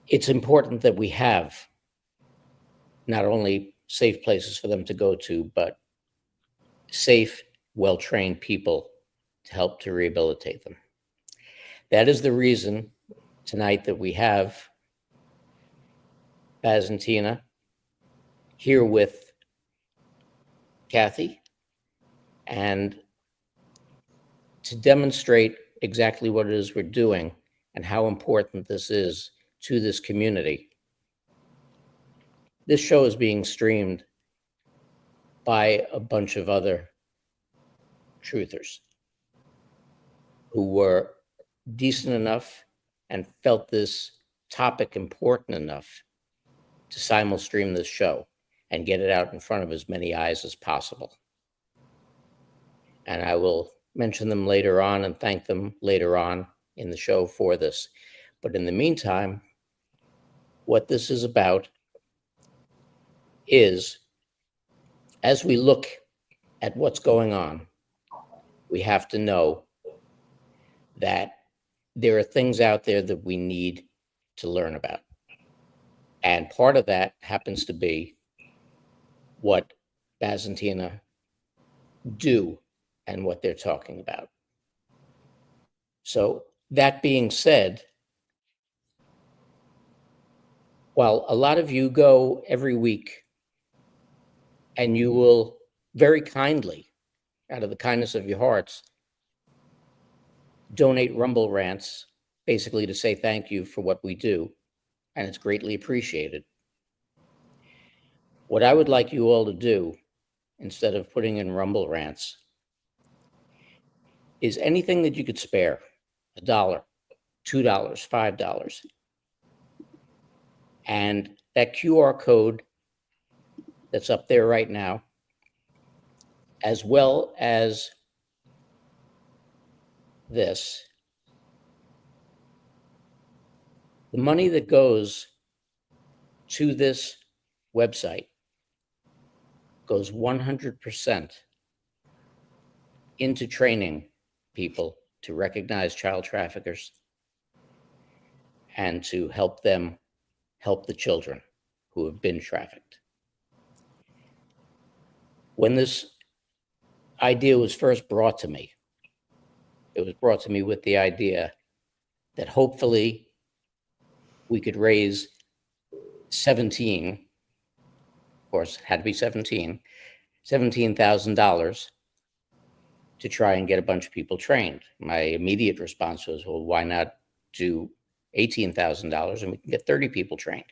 it's important that we have not only safe places for them to go to, but safe, well-trained people to help to rehabilitate them. That is the reason tonight that we have Baz and Tina here with Kathy, and to demonstrate exactly what it is we're doing and how important this is to this community. This show is being streamed by a bunch of other truthers who were decent enough and felt this topic important enough to simulstream this show and get it out in front of as many eyes as possible. And I will mention them later on and thank them later on in the show for this. But in the meantime, what this is about is, as we look at what's going on, we have to know that there are things out there that we need to learn about. And part of that happens to be what Baz and Tina do and what they're talking about. So that being said, while a lot of you go every week and you will very kindly, out of the kindness of your hearts, donate Rumble Rants, basically to say thank you for what we do, and it's greatly appreciated. What I would like you all to do, instead of putting in Rumble Rants, is anything that you could spare, $1, $2, $5, and that QR code that's up there right now, as well as this, the money that goes to this website goes 100% into training people to recognize child traffickers and to help them help the children who have been trafficked. When this idea was first brought to me, it was brought to me with the idea that hopefully we could raise 17, of course, it had to be $17,000 to try and get a bunch of people trained. My immediate response was, well, why not do $18,000 and we can get 30 people trained?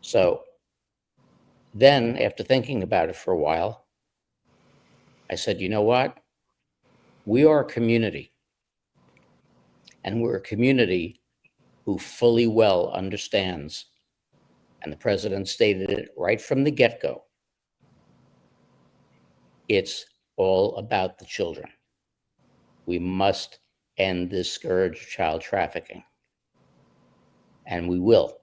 So then, after thinking about it for a while, I said, you know what? We are a community, and we're a community who fully well understands, and the president stated it right from the get-go, it's all about the children. We must end this scourge of child trafficking, and we will.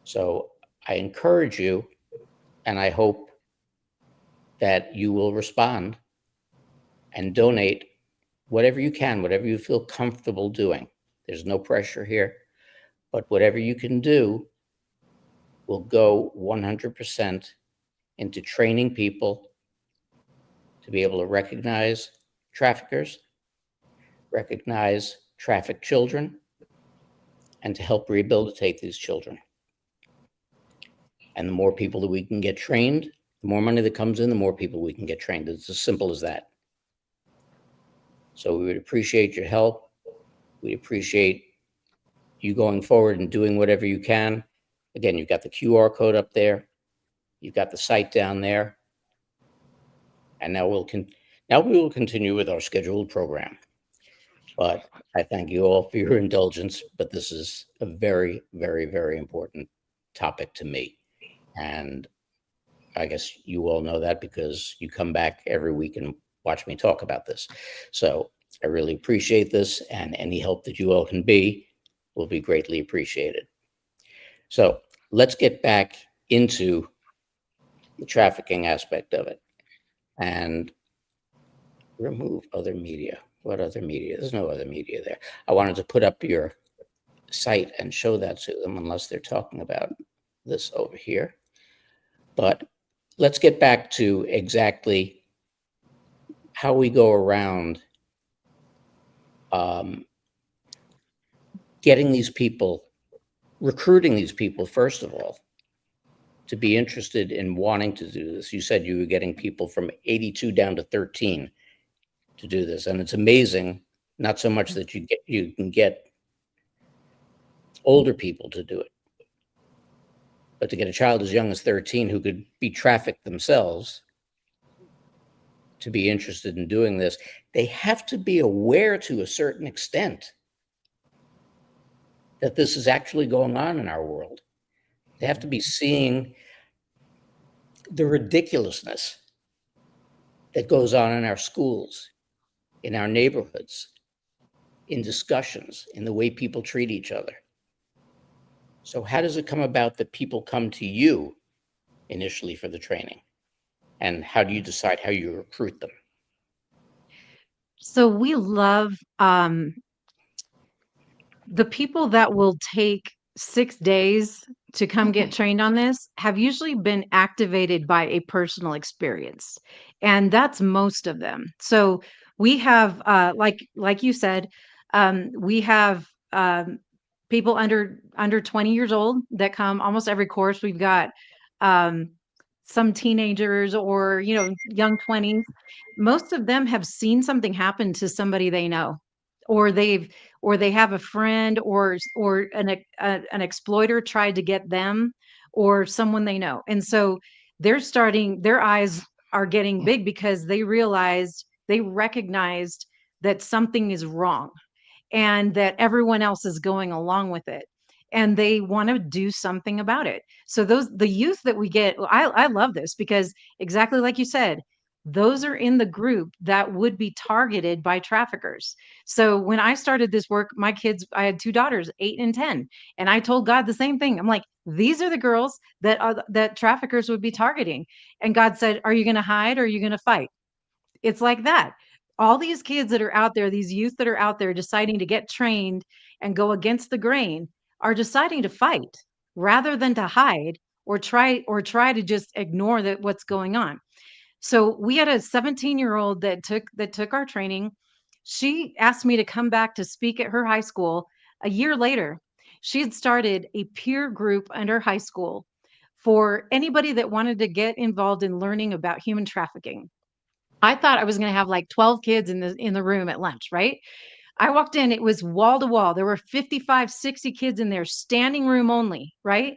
So I encourage you, and I hope that you will respond and donate whatever you can, whatever you feel comfortable doing. There's no pressure here, but whatever you can do will go 100% into training people to be able to recognize traffickers, recognize trafficked children, and to help rehabilitate these children. And the more people that we can get trained, the more money that comes in, the more people we can get trained. It's as simple as that. So we would appreciate your help. We appreciate you going forward and doing whatever you can. Again, you've got the QR code up there. You've got the site down there. And now we will continue with our scheduled program. But I thank you all for your indulgence. But this is a very, very, very important topic to me. And I guess you all know that because you come back every week and watch me talk about this. So I really appreciate this, and any help that you all can be will be greatly appreciated. So let's get back into the trafficking aspect of it and remove other media. What other media? There's no other media there. I wanted to put up your site and show that to them, unless they're talking about this over here. But let's get back to exactly how we go around getting these people, recruiting these people, first of all, to be interested in wanting to do this. You said you were getting people from 82 down to 13 to do this. And it's amazing, not so much that you can get older people to do it, but to get a child as young as 13 who could be trafficked themselves to be interested in doing this. They have to be aware to a certain extent that this is actually going on in our world. They have to be seeing the ridiculousness that goes on in our schools, in our neighborhoods, in discussions, in the way people treat each other. So how does it come about that people come to you initially for the training? And how do you decide how you recruit them? So we love the people that will take 6 days to come get trained on this have usually been activated by a personal experience, and that's most of them. So we have, like you said, we have people under 20 years old that come almost every course. We've got some teenagers or, young 20s, most of them have seen something happen to somebody they know, or they have a friend, or an exploiter tried to get them, or someone they know. And so their eyes are getting big because they recognized that something is wrong and that everyone else is going along with it, and they want to do something about it. So the youth that we get, I love this, because exactly like you said, those are in the group that would be targeted by traffickers. So when I started this work, my kids, I had two daughters, 8 and 10, and I told God the same thing. I'm like, these are the girls that traffickers would be targeting. And God said, are you going to hide, or are you going to fight? It's like that. All these kids that are out there, these youth that are out there deciding to get trained and go against the grain, are deciding to fight rather than to hide, or try to just ignore that what's going on. So we had a 17-year-old that took our training. She asked me to come back to speak at her high school a year later. She had started a peer group under high school for anybody that wanted to get involved in learning about human trafficking. I thought I was going to have like 12 kids in the room at lunch, right? I walked in, it was wall to wall. There were 55, 60 kids in there, standing room only, right?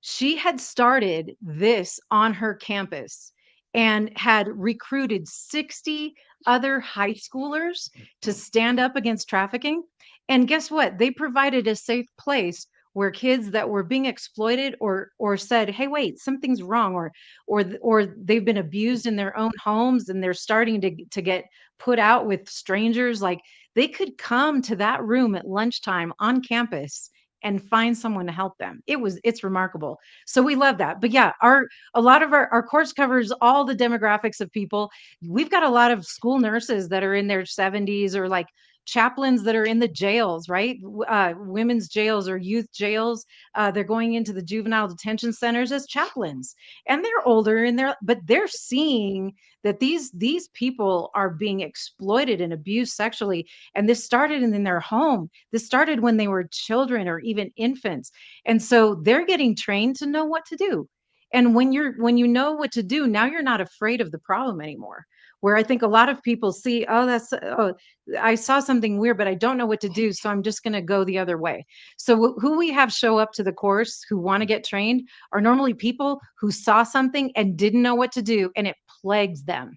She had started this on her campus and had recruited 60 other high schoolers to stand up against trafficking. And guess what? They provided a safe place where kids that were being exploited, or said, "Hey, wait, something's wrong," or they've been abused in their own homes and they're starting to get put out with strangers, like, they could come to that room at lunchtime on campus and find someone to help them. It's remarkable. So we love that. But yeah, a lot of our course covers all the demographics of people. We've got a lot of school nurses that are in their 70s, or like chaplains that are in the jails, right? Women's jails or youth jails. They're going into the juvenile detention centers as chaplains, and they're older, and but they're seeing that these people are being exploited and abused sexually. And this started in their home. This started when they were children or even infants. And so they're getting trained to know what to do. And when you know what to do, now you're not afraid of the problem anymore. Where I think a lot of people see, oh, I saw something weird, but I don't know what to do, so I'm just going to go the other way. So who we have show up to the course who want to get trained are normally people who saw something and didn't know what to do, and it plagues them.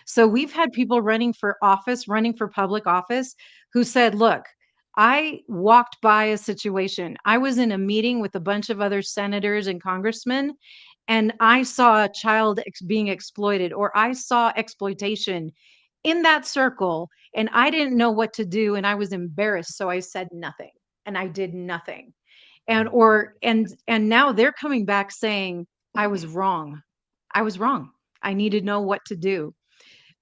So we've had people running for office, running for public office, who said, look, I walked by a situation. I was in a meeting with a bunch of other senators and congressmen, and I saw a child being exploited, or I saw exploitation in that circle, and I didn't know what to do, and I was embarrassed, so I said nothing, and I did nothing. And now they're coming back saying, I was wrong. I was wrong. I need to know what to do.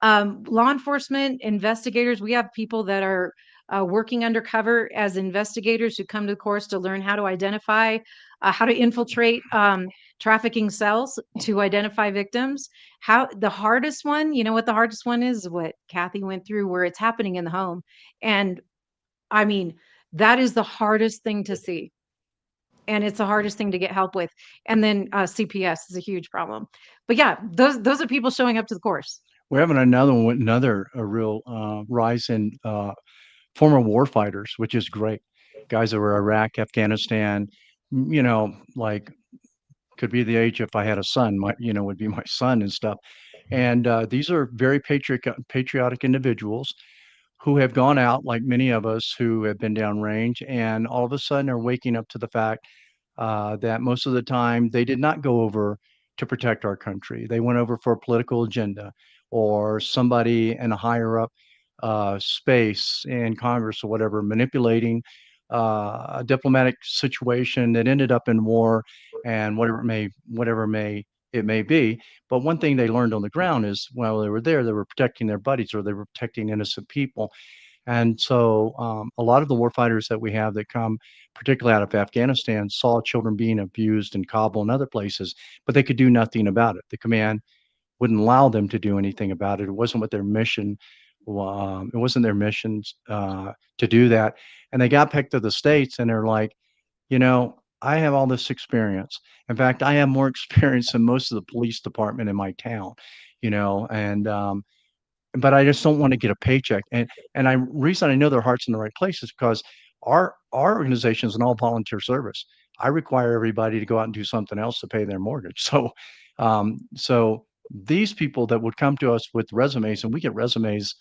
Law enforcement investigators, we have people that are working undercover as investigators who come to the course to learn how to identify, how to infiltrate trafficking cells to identify victims. How the hardest one, you know what the hardest one is? What Kathy went through, where it's happening in the home. And I mean, that is the hardest thing to see. And it's the hardest thing to get help with. And then CPS is a huge problem. But yeah, those are people showing up to the course. We're having another one, a real rise in former war fighters, which is great. Guys that were Iraq, Afghanistan, like could be the age if I had a son, would be my son and stuff. And these are very patriotic individuals who have gone out, like many of us who have been downrange, and all of a sudden are waking up to the fact that most of the time they did not go over to protect our country. They went over for a political agenda, or somebody in a higher up space in Congress or whatever, manipulating a diplomatic situation that ended up in war, and whatever it may be. But one thing they learned on the ground is while they were there, they were protecting their buddies, or they were protecting innocent people. And so a lot of the warfighters that we have that come, particularly out of Afghanistan, saw children being abused in Kabul and other places, but they could do nothing about it. The command wouldn't allow them to do anything about it. It wasn't what their mission. It wasn't their mission to do that. And they got picked to the States, and they're like, you know, I have all this experience. In fact, I have more experience than most of the police department in my town, and but I just don't want to get a paycheck. And I reason I know their heart's in the right place is because our organization is an all volunteer service. I require everybody to go out and do something else to pay their mortgage. So these people that would come to us with resumes, and we get resumes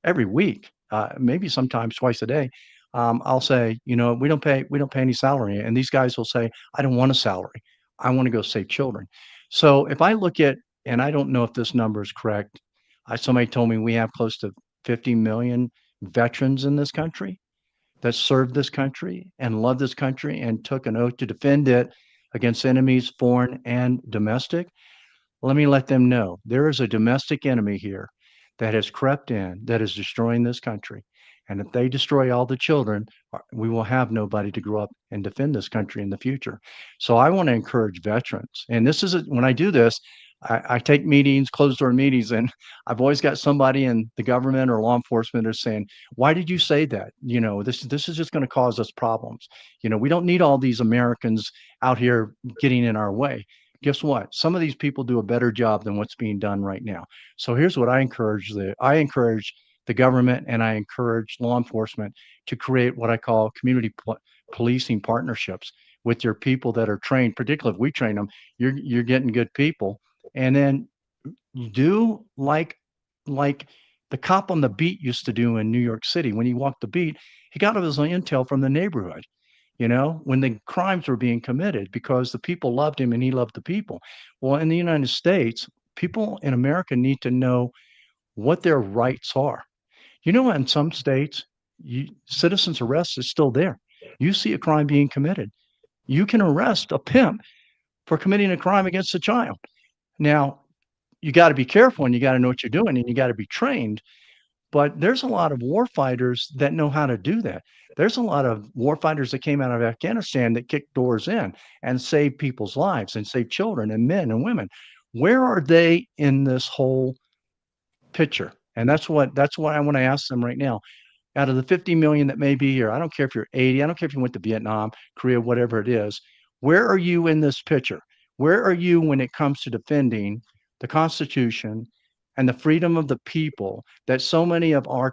every week, maybe sometimes twice a day. I'll say, we don't pay any salary, and these guys will say, I don't want a salary. I want to go save children. So if I look at, and I don't know if this number is correct, somebody told me we have close to 50 million veterans in this country that served this country and loved this country and took an oath to defend it against enemies, foreign and domestic. Let me let them know there is a domestic enemy here that has crept in, that is destroying this country. And if they destroy all the children, we will have nobody to grow up and defend this country in the future. So I want to encourage veterans. And this is when I do this, I take meetings, closed door meetings, and I've always got somebody in the government or law enforcement are saying, why did you say that? This is just going to cause us problems. We don't need all these Americans out here getting in our way. Guess what? Some of these people do a better job than what's being done right now. So here's what I encourage the government and I encourage law enforcement to create what I call community policing partnerships with your people that are trained, particularly if we train them, you're getting good people. And then you do like the cop on the beat used to do in New York City. When he walked the beat, he got his intel from the neighborhood, when the crimes were being committed because the people loved him and he loved the people. Well, in the United States, people in America need to know what their rights are. In some states, citizens arrest is still there. You see a crime being committed, you can arrest a pimp for committing a crime against a child. Now, you got to be careful and you got to know what you're doing and you got to be trained. But there's a lot of war fighters that know how to do that. There's a lot of war fighters that came out of Afghanistan that kicked doors in and saved people's lives and saved children and men and women. Where are they in this whole picture? And that's what I want to ask them right now. Out of the 50 million that may be here, I don't care if you're 80, I don't care if you went to Vietnam, Korea, whatever it is, where are you in this picture? Where are you when it comes to defending the Constitution and the freedom of the people that so many of our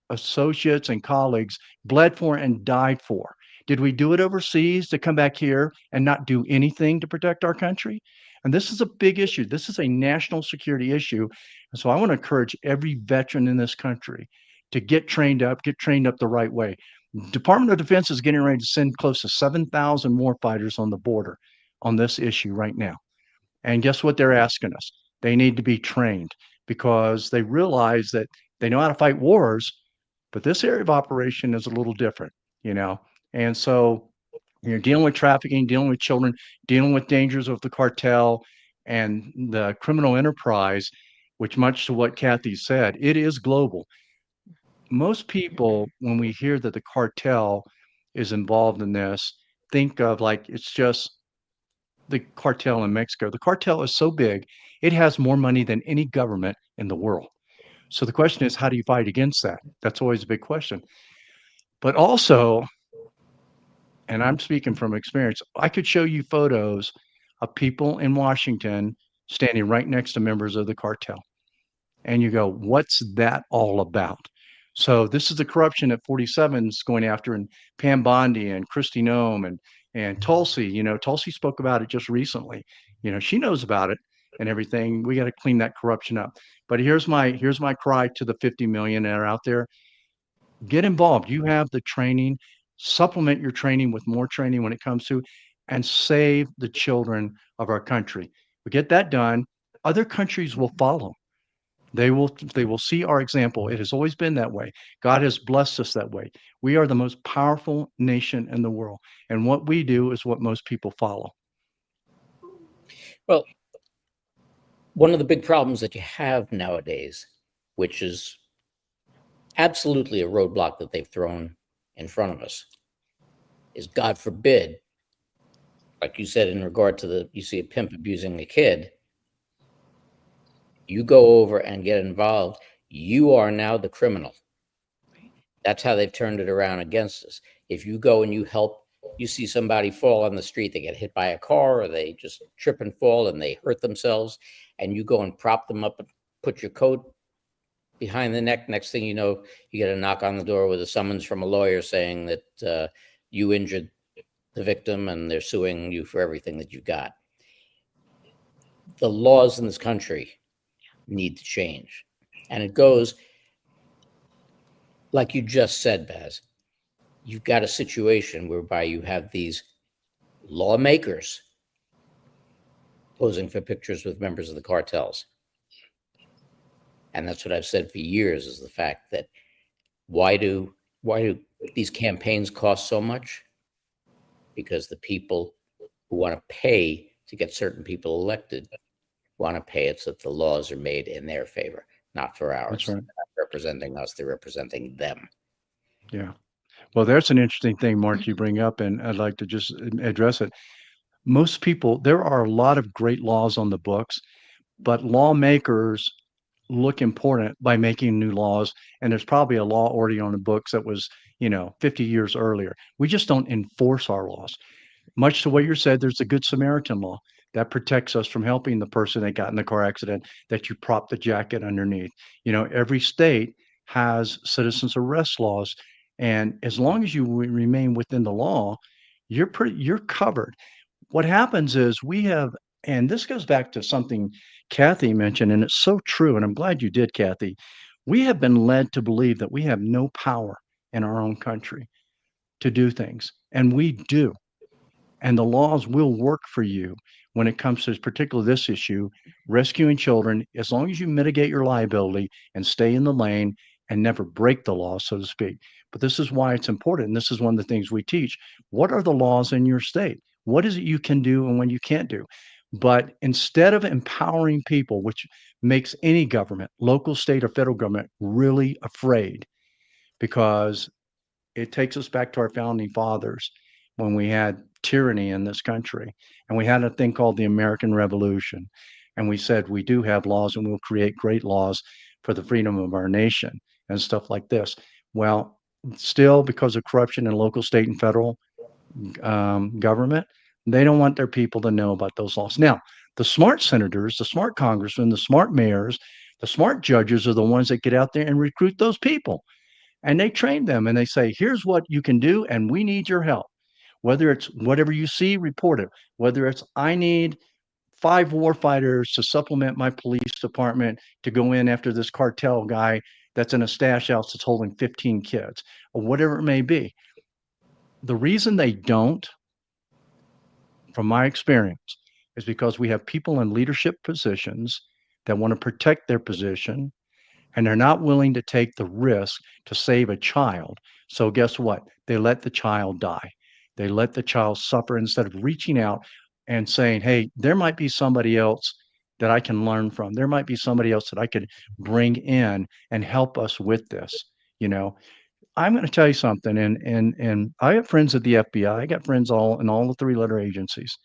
associates and colleagues bled for and died for? Did we do it overseas to come back here and not do anything to protect our country? And this is a big issue. This is a national security issue. And so I want to encourage every veteran in this country to get trained up the right way. Department of Defense is getting ready to send close to 7,000 more fighters on the border on this issue right now. And guess what they're asking us? They need to be trained because they realize that they know how to fight wars, but this area of operation is a little different, And so you're dealing with trafficking, dealing with children, dealing with dangers of the cartel and the criminal enterprise, which much to what Kathy said, it is global. Most people, when we hear that the cartel is involved in this, think of like it's just the cartel in Mexico. The cartel is so big, it has more money than any government in the world. So the question is, how do you fight against that? That's always a big question. But also, and I'm speaking from experience, I could show you photos of people in Washington standing right next to members of the cartel. And you go, what's that all about? So this is the corruption that 47 is going after, and Pam Bondi and Kristi Noem and Tulsi. Tulsi spoke about it just recently. She knows about it and everything. We got to clean that corruption up. But here's my cry to the 50 million that are out there. Get involved. You have the training. Supplement your training with more training when it comes to, and save the children of our country. We get that done, other countries will follow. They will see our example. It has always been that way. God has blessed us that way. We are the most powerful nation in the world. And what we do is what most people follow. Well, one of the big problems that you have nowadays, which is absolutely a roadblock that they've thrown in front of us, is, God forbid, like you said, in regard to you see a pimp abusing a kid, you go over and get involved, you are now the criminal. That's how they've turned it around against us. If you go and you help you see somebody fall on the street, they get hit by a car, or they just trip and fall and they hurt themselves, and you go and prop them up and put your coat behind the neck. Next thing you know, you get a knock on the door with a summons from a lawyer saying that you injured the victim and they're suing you for everything that you got. The laws in this country need to change. And it goes, like you just said, Baz, you've got a situation whereby you have these lawmakers posing for pictures with members of the cartels. And that's what I've said for years, is the fact that why do these campaigns cost so much? Because the people who want to pay to get certain people elected want to pay it so that the laws are made in their favor, not for ours. That's right. They're not representing us, they're representing them. Yeah. Well, that's an interesting thing, Mark, you bring up, and I'd like to just address it. Most people, there are a lot of great laws on the books, but lawmakers look important by making new laws. And there's probably a law already on the books that was, 50 years earlier. We just don't enforce our laws. Much to what you said, there's a Good Samaritan law that protects us from helping the person that got in the car accident, that you prop the jacket underneath. Every state has citizens arrest laws. And as long as you remain within the law, you're covered. What happens is we have, and this goes back to something Kathy mentioned, and it's so true, and I'm glad you did, Kathy. We have been led to believe that we have no power in our own country to do things, and we do. And the laws will work for you when it comes to particularly this issue, rescuing children, as long as you mitigate your liability and stay in the lane and never break the law, so to speak. But this is why it's important. And this is one of the things we teach. What are the laws in your state? What is it you can do and when you can't do? But instead of empowering people, which makes any government, local, state, or federal government, really afraid, because it takes us back to our founding fathers when we had tyranny in this country, and we had a thing called the American Revolution, and we said we do have laws and we'll create great laws for the freedom of our nation and stuff like this. Well, still, because of corruption in local, state, and federal government, they don't want their people to know about those laws. Now, the smart senators, the smart congressmen, the smart mayors, the smart judges are the ones that get out there and recruit those people, and they train them and they say, here's what you can do, and we need your help. Whether it's whatever you see, report it. Whether it's, I need 5 war fighters to supplement my police department to go in after this cartel guy that's in a stash house that's holding 15 kids, or whatever it may be. The reason they don't, from my experience, is because we have people in leadership positions that want to protect their position, and they're not willing to take the risk to save a child. So guess what? They let the child die. They let the child suffer instead of reaching out and saying, hey, there might be somebody else that I can learn from. There might be somebody else that I could bring in and help us with this. I'm going to tell you something, and I have friends at the FBI. I got friends all in all the 3-letter agencies.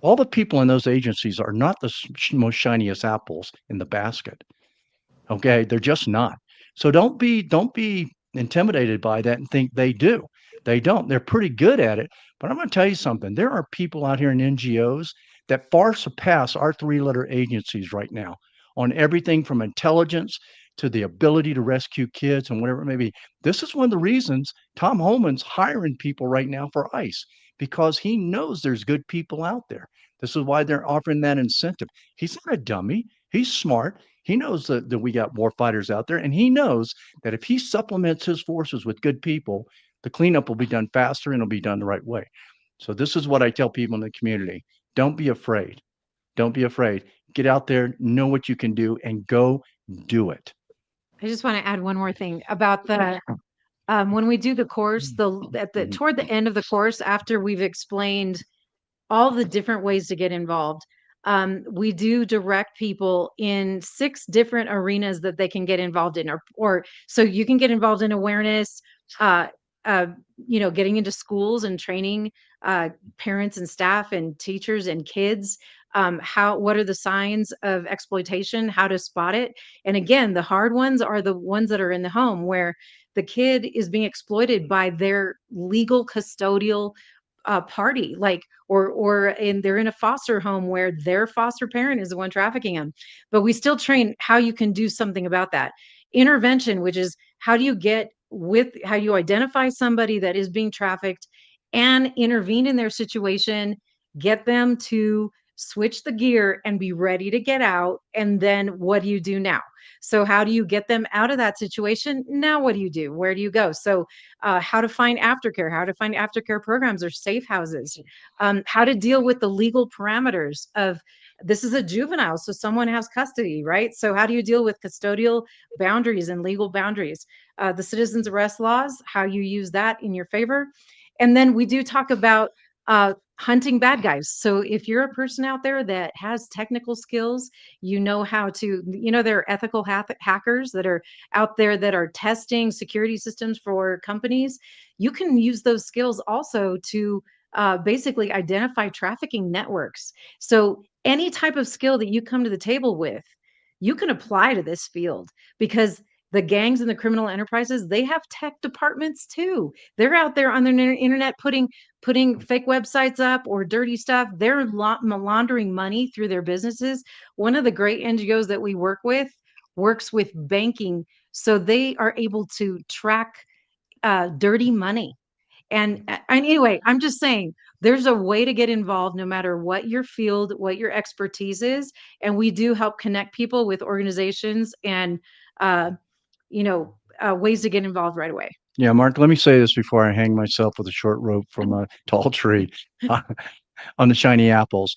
All the people in those agencies are not the most shiniest apples in the basket. Okay, they're just not. So don't be intimidated by that and think they do. They don't. They're pretty good at it. But I'm going to tell you something. There are people out here in NGOs that far surpass our 3-letter agencies right now on everything from intelligence to the ability to rescue kids and whatever it may be. This is one of the reasons Tom Homan's hiring people right now for ICE, because he knows there's good people out there. This is why they're offering that incentive. He's not a dummy. He's smart. He knows that we got war fighters out there, and he knows that if he supplements his forces with good people, the cleanup will be done faster and it'll be done the right way. So this is what I tell people in the community. Don't be afraid. Don't be afraid. Get out there, know what you can do, and go do it. I just want to add one more thing about the when we do the course, toward the end of the course, after we've explained all the different ways to get involved, we do direct people in 6 different arenas that they can get involved in, or so you can get involved in awareness, uh, getting into schools and training parents and staff and teachers and kids. What are the signs of exploitation, how to spot it. And again, the hard ones are the ones that are in the home, where the kid is being exploited by their legal custodial party, like, they're in a foster home where their foster parent is the one trafficking them. But we still train how you can do something about that. Intervention, which is how you identify somebody that is being trafficked and intervene in their situation, get them to switch the gear and be ready to get out. And then what do you do now? So how do you get them out of that situation? Now, what do you do? Where do you go? So how to find aftercare programs or safe houses, how to deal with the legal parameters of, this is a juvenile, so someone has custody, right? So how do you deal with custodial boundaries and legal boundaries? The citizens arrest laws, how you use that in your favor. And then we do talk about hunting bad guys. So if you're a person out there that has technical skills, how to, there are ethical hackers that are out there that are testing security systems for companies. You can use those skills also to basically identify trafficking networks. So any type of skill that you come to the table with, you can apply to this field, because the gangs and the criminal enterprises, they have tech departments too. They're out there on their internet putting fake websites up or dirty stuff. They're laundering money through their businesses. One of the great NGOs that we work with works with banking, so they are able to track dirty money. And anyway, I'm just saying, there's a way to get involved no matter what your field, what your expertise is. And we do help connect people with organizations and uh, ways to get involved right away. Yeah, Mark, let me say this before I hang myself with a short rope from a tall tree on the shiny apples.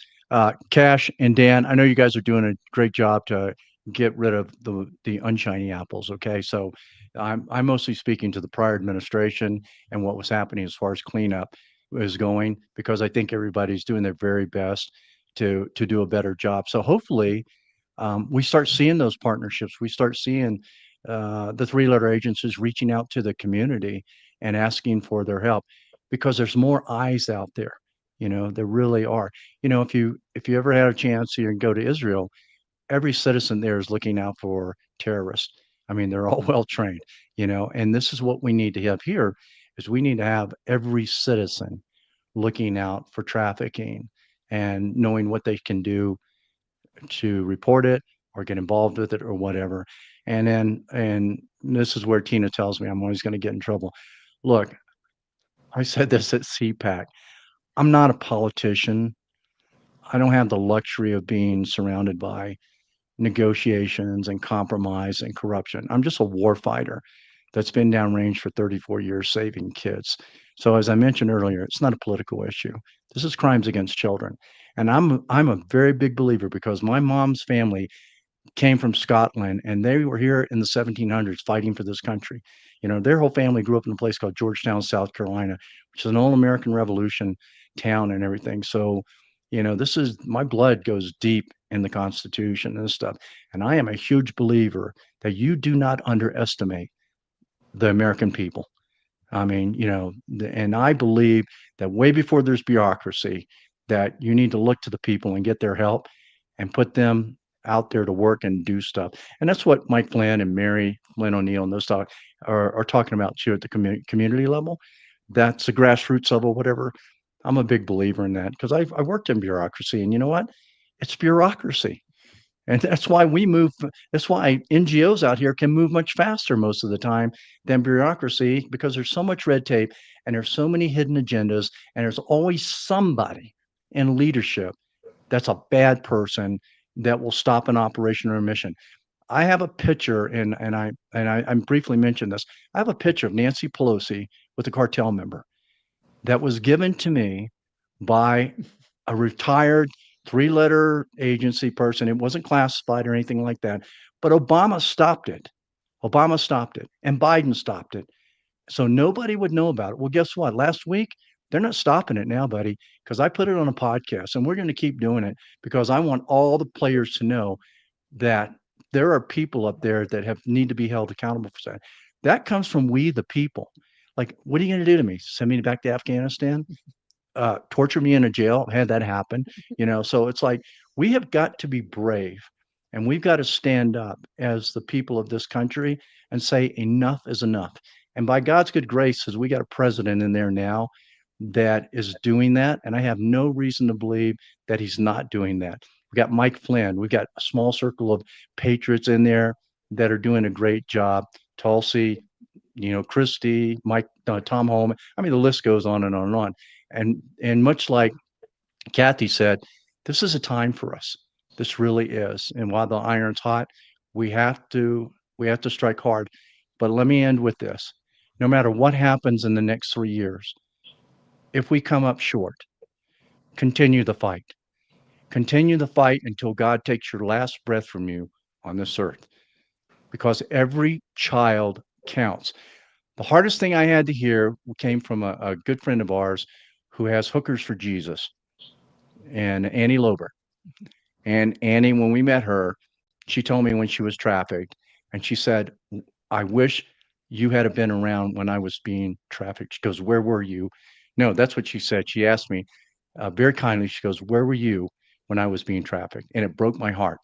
Cash and Dan, I know you guys are doing a great job to get rid of the unshiny apples. Okay, so I'm mostly speaking to the prior administration and what was happening as far as cleanup is going, because I think everybody's doing their very best to do a better job. So hopefully, we start seeing those partnerships. We start seeing the three-letter agencies reaching out to the community and asking for their help, because there's more eyes out there. There really are. If you ever had a chance to go to Israel, every citizen there is looking out for terrorists. I mean, they're all well trained. And this is what we need to have here, is we need to have every citizen looking out for trafficking and knowing what they can do to report it or get involved with it or whatever. And this is where Tina tells me I'm always going to get in trouble. Look, I said this at CPAC. I'm not a politician. I don't have the luxury of being surrounded by negotiations and compromise and corruption. I'm just a war fighter that's been downrange for 34 years saving kids. So as I mentioned earlier, it's not a political issue. This is crimes against children. And I'm a very big believer, because my mom's family came from Scotland, and they were here in the 1700s fighting for this country. Their whole family grew up in a place called Georgetown, South Carolina, which is an old American Revolution town and everything. So, this is, my blood goes deep in the Constitution and stuff. And I am a huge believer that you do not underestimate the American people. I mean, and I believe that way before there's bureaucracy, that you need to look to the people and get their help and put them out there to work and do stuff. And that's what Mike Flynn and Mary FLYNN O'NEIll and those are talking about too, at the community level. That's the grassroots level, whatever. I'm a big believer in that, because I worked in bureaucracy, and you know what? It's bureaucracy. And that's why that's why NGOs out here can move much faster most of the time than bureaucracy, because there's so much red tape and there's so many hidden agendas, and there's always somebody in leadership that's a bad person that will stop an operation or a mission. I have a picture, and I briefly mentioned this. I have a picture of Nancy Pelosi with a cartel member that was given to me by a retired three-letter agency person. It wasn't classified or anything like that, but Obama stopped it. Obama stopped it, and Biden stopped it. So nobody would know about it. Well, guess what? Last week, they're not stopping it now, buddy, because I put it on a podcast, and we're going to keep doing it, because I want all the players to know that there are people up there that need to be held accountable for that. That comes from we, the people. Like, what are you going to do to me? Send me back to Afghanistan? Torture me in a jail? Had that happen? So it's like, we have got to be brave, and we've got to stand up as the people of this country and say enough is enough. And by God's good graces, we got a president in there now that is doing that. And I have no reason to believe that he's not doing that. We got Mike Flynn. We've got a small circle of patriots in there that are doing a great job. Tulsi, Christie, Mike, Tom Holman. I mean, the list goes on and on and on. And much like Kathy said, this is a time for us. This really is. And while the iron's hot, we have to strike hard. But let me end with this. No matter what happens in the next 3 years, if we come up short, continue the fight. Continue the fight until God takes your last breath from you on this earth, because every child counts. The hardest thing I had to hear came from a good friend of ours who has Hookers for Jesus, and Annie Lober. And Annie, when we met her, she told me when she was trafficked, and she said, I wish you had been around when I was being trafficked. She goes, where were you? No, that's what she said. She asked me very kindly, she goes, where were you when I was being trafficked? And it broke my heart.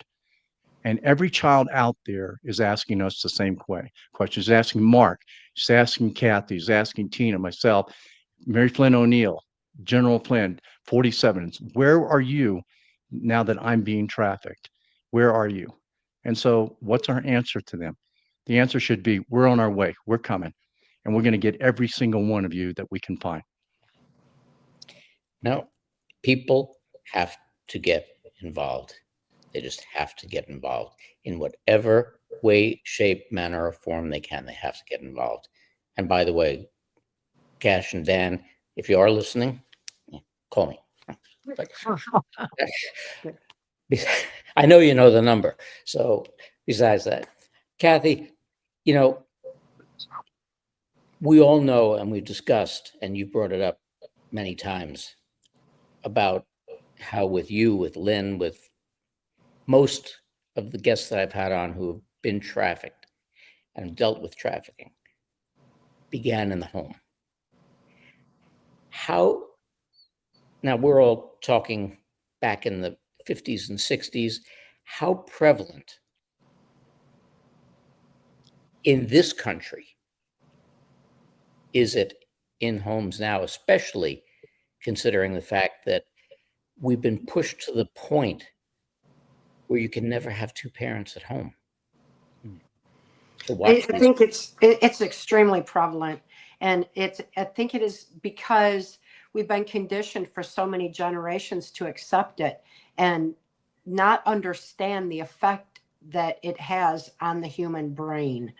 And every child out there is asking us the same question. She's asking Mark, she's asking Kathy, she's asking Tina, myself, Mary FLYNN O'NEIll, General Flynn, 47. Where are you now that I'm being trafficked? Where are you? And so what's our answer to them? The answer should be, we're on our way, we're coming, and we're going to get every single one of you that we can find. No, people have to get involved. They just have to get involved in whatever way, shape, manner, or form they can. They have to get involved. And by the way, Cash and Dan, if you are listening, call me. I know you know the number. So besides that, Kathy, we all know, and we've discussed, and you brought it up many times, about how with you, with Lynn, with most of the guests that I've had on who have been trafficked and dealt with trafficking began in the home. Now we're all talking back in the 50s and 60s, how prevalent in this country is it in homes now, especially considering the fact that we've been pushed to the point where you can never have two parents at home. I think it's extremely prevalent, and I think it is because we've been conditioned for so many generations to accept it and not understand the effect that it has on the human brain.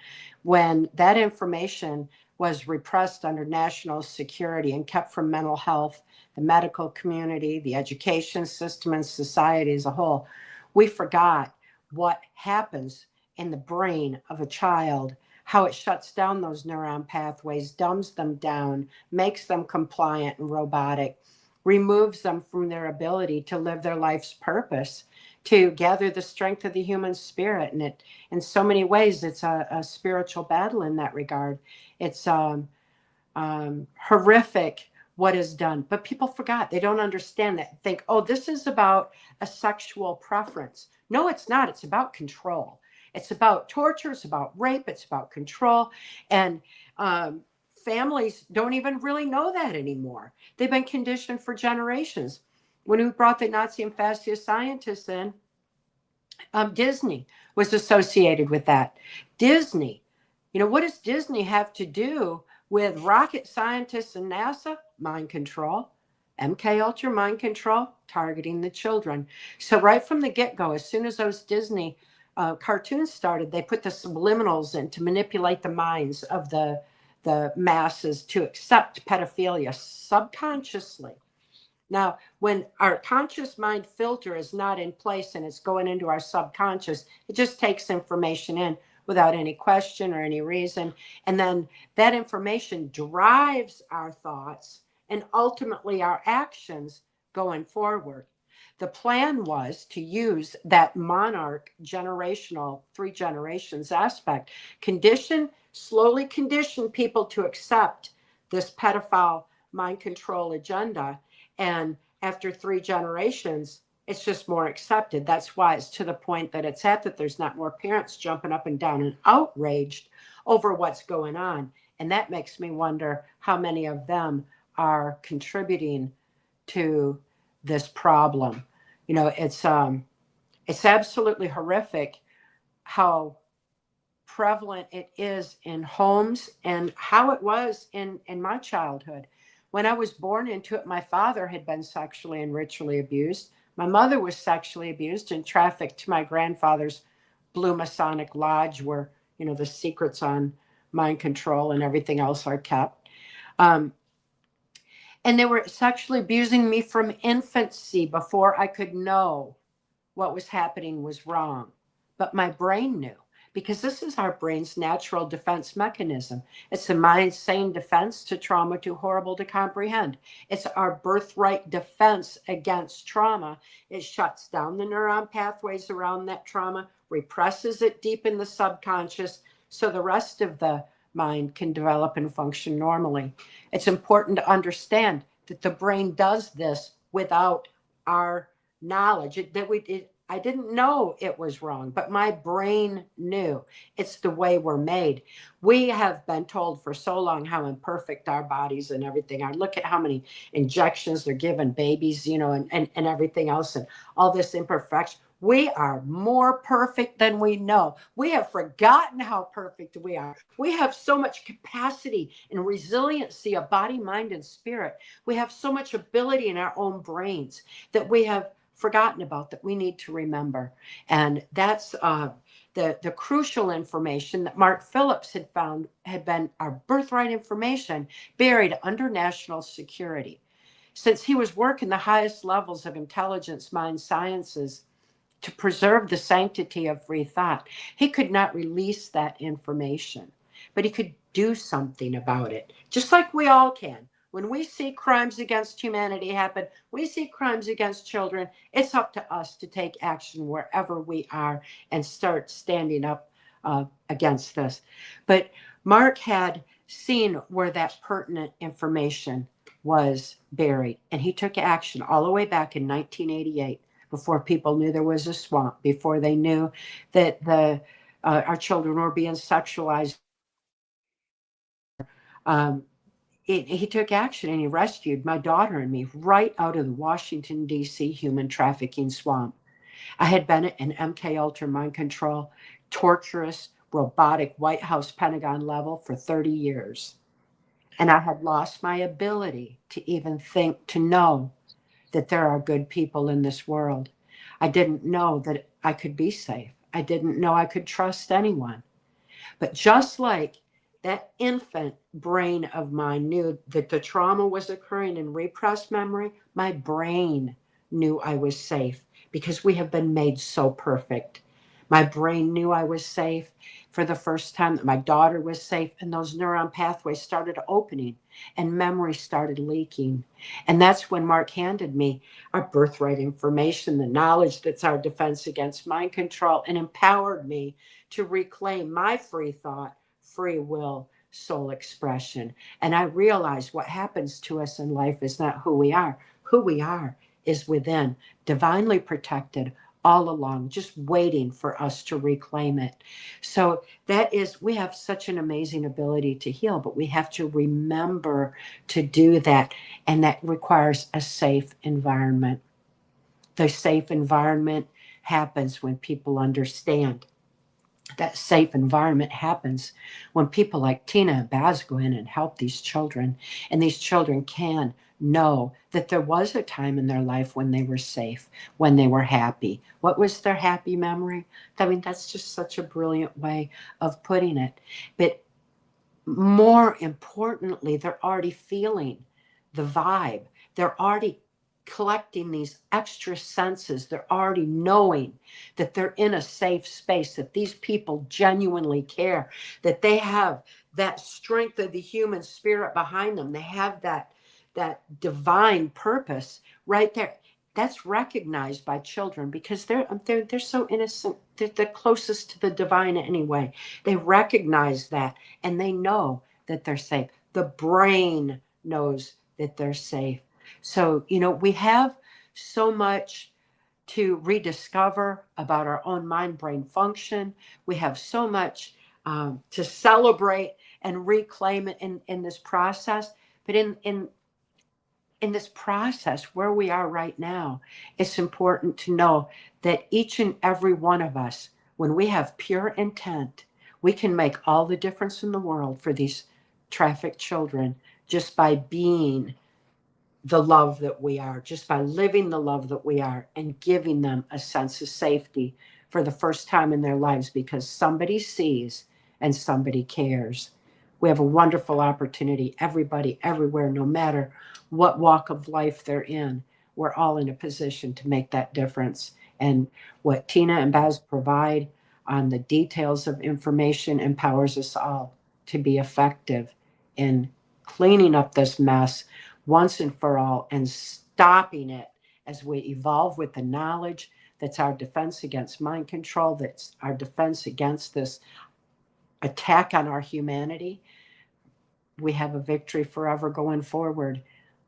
When that information was repressed under national security and kept from mental health, the medical community, the education system, and society as a whole, we forgot what happens in the brain of a child, how it shuts down those neuron pathways, dumbs them down, makes them compliant and robotic, removes them from their ability to live their life's purpose, to gather the strength of the human spirit. And it, in so many ways, it's a spiritual battle in that regard. It's horrific what is done, but people forgot. They don't understand that. Think, oh, this is about a sexual preference. No, it's not. It's about control. It's about torture. It's about rape. It's about control. And families don't even really know that anymore. They've been conditioned for generations. When we brought the Nazi and fascist scientists in, Disney was associated with that. Disney, what does Disney have to do with rocket scientists and NASA? Mind control. MK Ultra, mind control, targeting the children. So right from the get-go, as soon as those Disney cartoons started, they put the subliminals in to manipulate the minds of the masses to accept pedophilia subconsciously. Now, when our conscious mind filter is not in place and it's going into our subconscious, it just takes information in without any question or any reason. And then that information drives our thoughts and ultimately our actions going forward. The plan was to use that monarch generational 3 generations aspect, slowly condition people to accept this pedophile mind control agenda. And after 3 generations, it's just more accepted. That's why it's to the point that it's at that there's not more parents jumping up and down and outraged over what's going on. And that makes me wonder how many of them are contributing to this problem. You know, it's absolutely horrific how prevalent it is in homes and how it was in my childhood. When I was born into it, my father had been sexually and ritually abused. My mother was sexually abused and trafficked to my grandfather's Blue Masonic Lodge, where, you know, the secrets on mind control and everything else are kept. And they were sexually abusing me from infancy before I could know what was happening was wrong. But my brain knew, because this is our brain's natural defense mechanism. It's the mind's sane defense to trauma too horrible to comprehend. It's our birthright defense against trauma. It shuts down the neuron pathways around that trauma, represses it deep in the subconscious, so the rest of the mind can develop and function normally. It's important to understand that the brain does this without our knowledge. I didn't know it was wrong, but my brain knew. It's the way we're made. We have been told for so long how imperfect our bodies and everything are. Look at how many injections they're giving babies, you know, and everything else, and all this imperfection. We are more perfect than we know. We have forgotten how perfect we are. We have so much capacity and resiliency of body, mind, and spirit. We have so much ability in our own brains that we have forgotten about, that we need to remember. And that's the crucial information that Mark Phillips had found had been our birthright information buried under national security. Since he was working the highest levels of intelligence, mind sciences, to preserve the sanctity of free thought, he could not release that information, but he could do something about it, just like we all can. When we see crimes against humanity happen, we see crimes against children, it's up to us to take action wherever we are and start standing up against this. But Mark had seen where that pertinent information was buried, and he took action all the way back in 1988, before people knew there was a swamp, before they knew that our children were being sexualized. He took action, and he rescued my daughter and me right out of the Washington, D.C. human trafficking swamp. I had been in MK Ultra mind control, torturous, robotic White House Pentagon level for 30 years. And I had lost my ability to even think, to know that there are good people in this world. I didn't know that I could be safe. I didn't know I could trust anyone. But just like that infant brain of mine knew that the trauma was occurring in repressed memory, my brain knew I was safe, because we have been made so perfect. My brain knew I was safe for the first time, that my daughter was safe, and those neuron pathways started opening and memory started leaking. And that's when Mark handed me our birthright information, the knowledge that's our defense against mind control, and empowered me to reclaim my free thought, free will, soul expression. And I realized what happens to us in life is not who we are. Who we are is within, divinely protected all along, just waiting for us to reclaim it. So that is, we have such an amazing ability to heal, but we have to remember to do that. And that requires a safe environment. The safe environment happens when people understand. That safe environment happens when people like Tina and Baz go in and help these children, and these children can know that there was a time in their life when they were safe, when they were happy. What was their happy memory? I mean, that's just such a brilliant way of putting it. But more importantly, they're already feeling the vibe. They're already collecting these extra senses. They're already knowing that they're in a safe space, that these people genuinely care, that they have that strength of the human spirit behind them. They have that divine purpose right there. That's recognized by children, because they're so innocent. They're the closest to the divine anyway. They recognize that, and they know that they're safe. The brain knows that they're safe. So, you know, we have so much to rediscover about our own mind-brain function. We have so much to celebrate, and reclaim it in this process. But in this process where we are right now, it's important to know that each and every one of us, when we have pure intent, we can make all the difference in the world for these trafficked children just by being the love that we are, just by living the love that we are and giving them a sense of safety for the first time in their lives, because somebody sees and somebody cares. We have a wonderful opportunity, everybody, everywhere, no matter what walk of life they're in. We're all in a position to make that difference. And what Tina and Baz provide on the details of information empowers us all to be effective in cleaning up this mess once and for all and stopping it as we evolve with the knowledge that's our defense against mind control, that's our defense against this attack on our humanity. We have a victory forever going forward.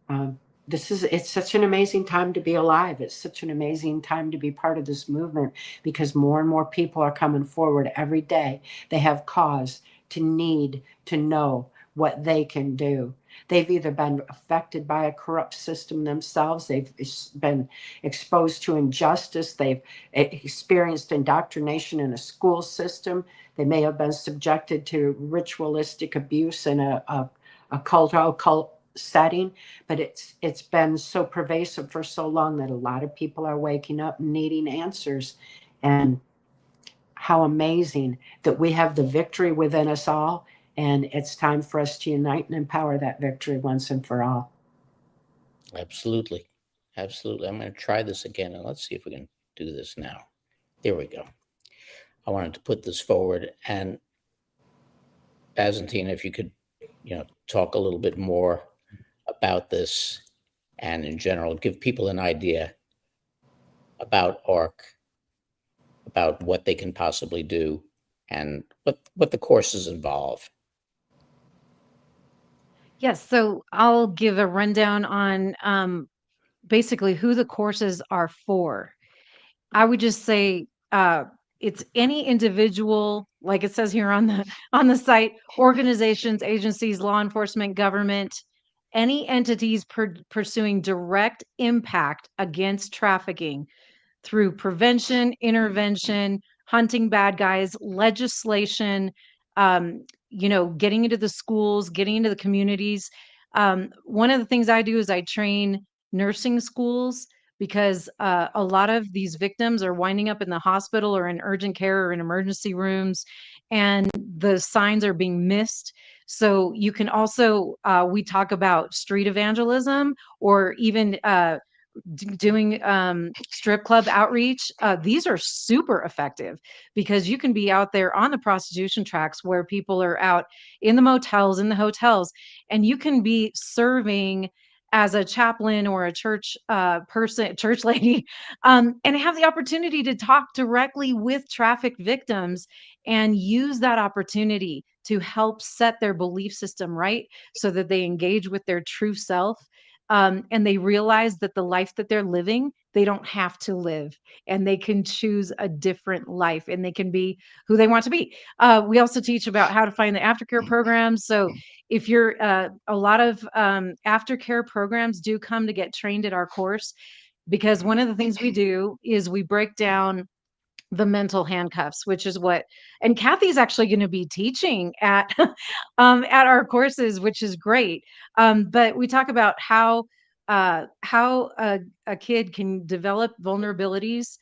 Um, it's such an amazing time to be alive. It's such an amazing time to be part of this movement, because more and more people are coming forward every day. They have cause to need to know what they can do. They've either been affected by a corrupt system themselves, they've been exposed to injustice, they've experienced indoctrination in a school system, they may have been subjected to ritualistic abuse in a occult setting, but it's been so pervasive for so long that a lot of people are waking up and needing answers. And how amazing that we have the victory within us all, and it's time for us to unite and empower that victory once and for all. Absolutely. Absolutely. I'm going to try this again, and let's see if we can do this now. There we go. I wanted to put this forward, and Baz and Tina, if you could, talk a little bit more about this, and in general, give people an idea about ARC, about what they can possibly do, and what the courses involve. Yes, so I'll give a rundown on basically who the courses are for. I would just say it's any individual, like it says here on the site, organizations, agencies, law enforcement, government, any entities pursuing direct impact against trafficking through prevention, intervention, hunting bad guys, legislation, getting into the schools, getting into the communities. One of the things I do is I train nursing schools, because a lot of these victims are winding up in the hospital or in urgent care or in emergency rooms, and the signs are being missed. So you can also, we talk about street evangelism, or even doing strip club outreach. These are super effective, because you can be out there on the prostitution tracks where people are out in the motels, in the hotels, and you can be serving as a chaplain or a church person, church lady, and have the opportunity to talk directly with trafficked victims and use that opportunity to help set their belief system right, so that they engage with their true self, and they realize that the life that they're living, they don't have to live, and they can choose a different life, and they can be who they want to be. We also teach about how to find the aftercare programs. So if you're a lot of aftercare programs do come to get trained at our course, because one of the things we do is we break down the mental handcuffs, which is what, and Kathy's actually going to be teaching at our courses, which is great. But we talk about how a kid can develop vulnerabilities,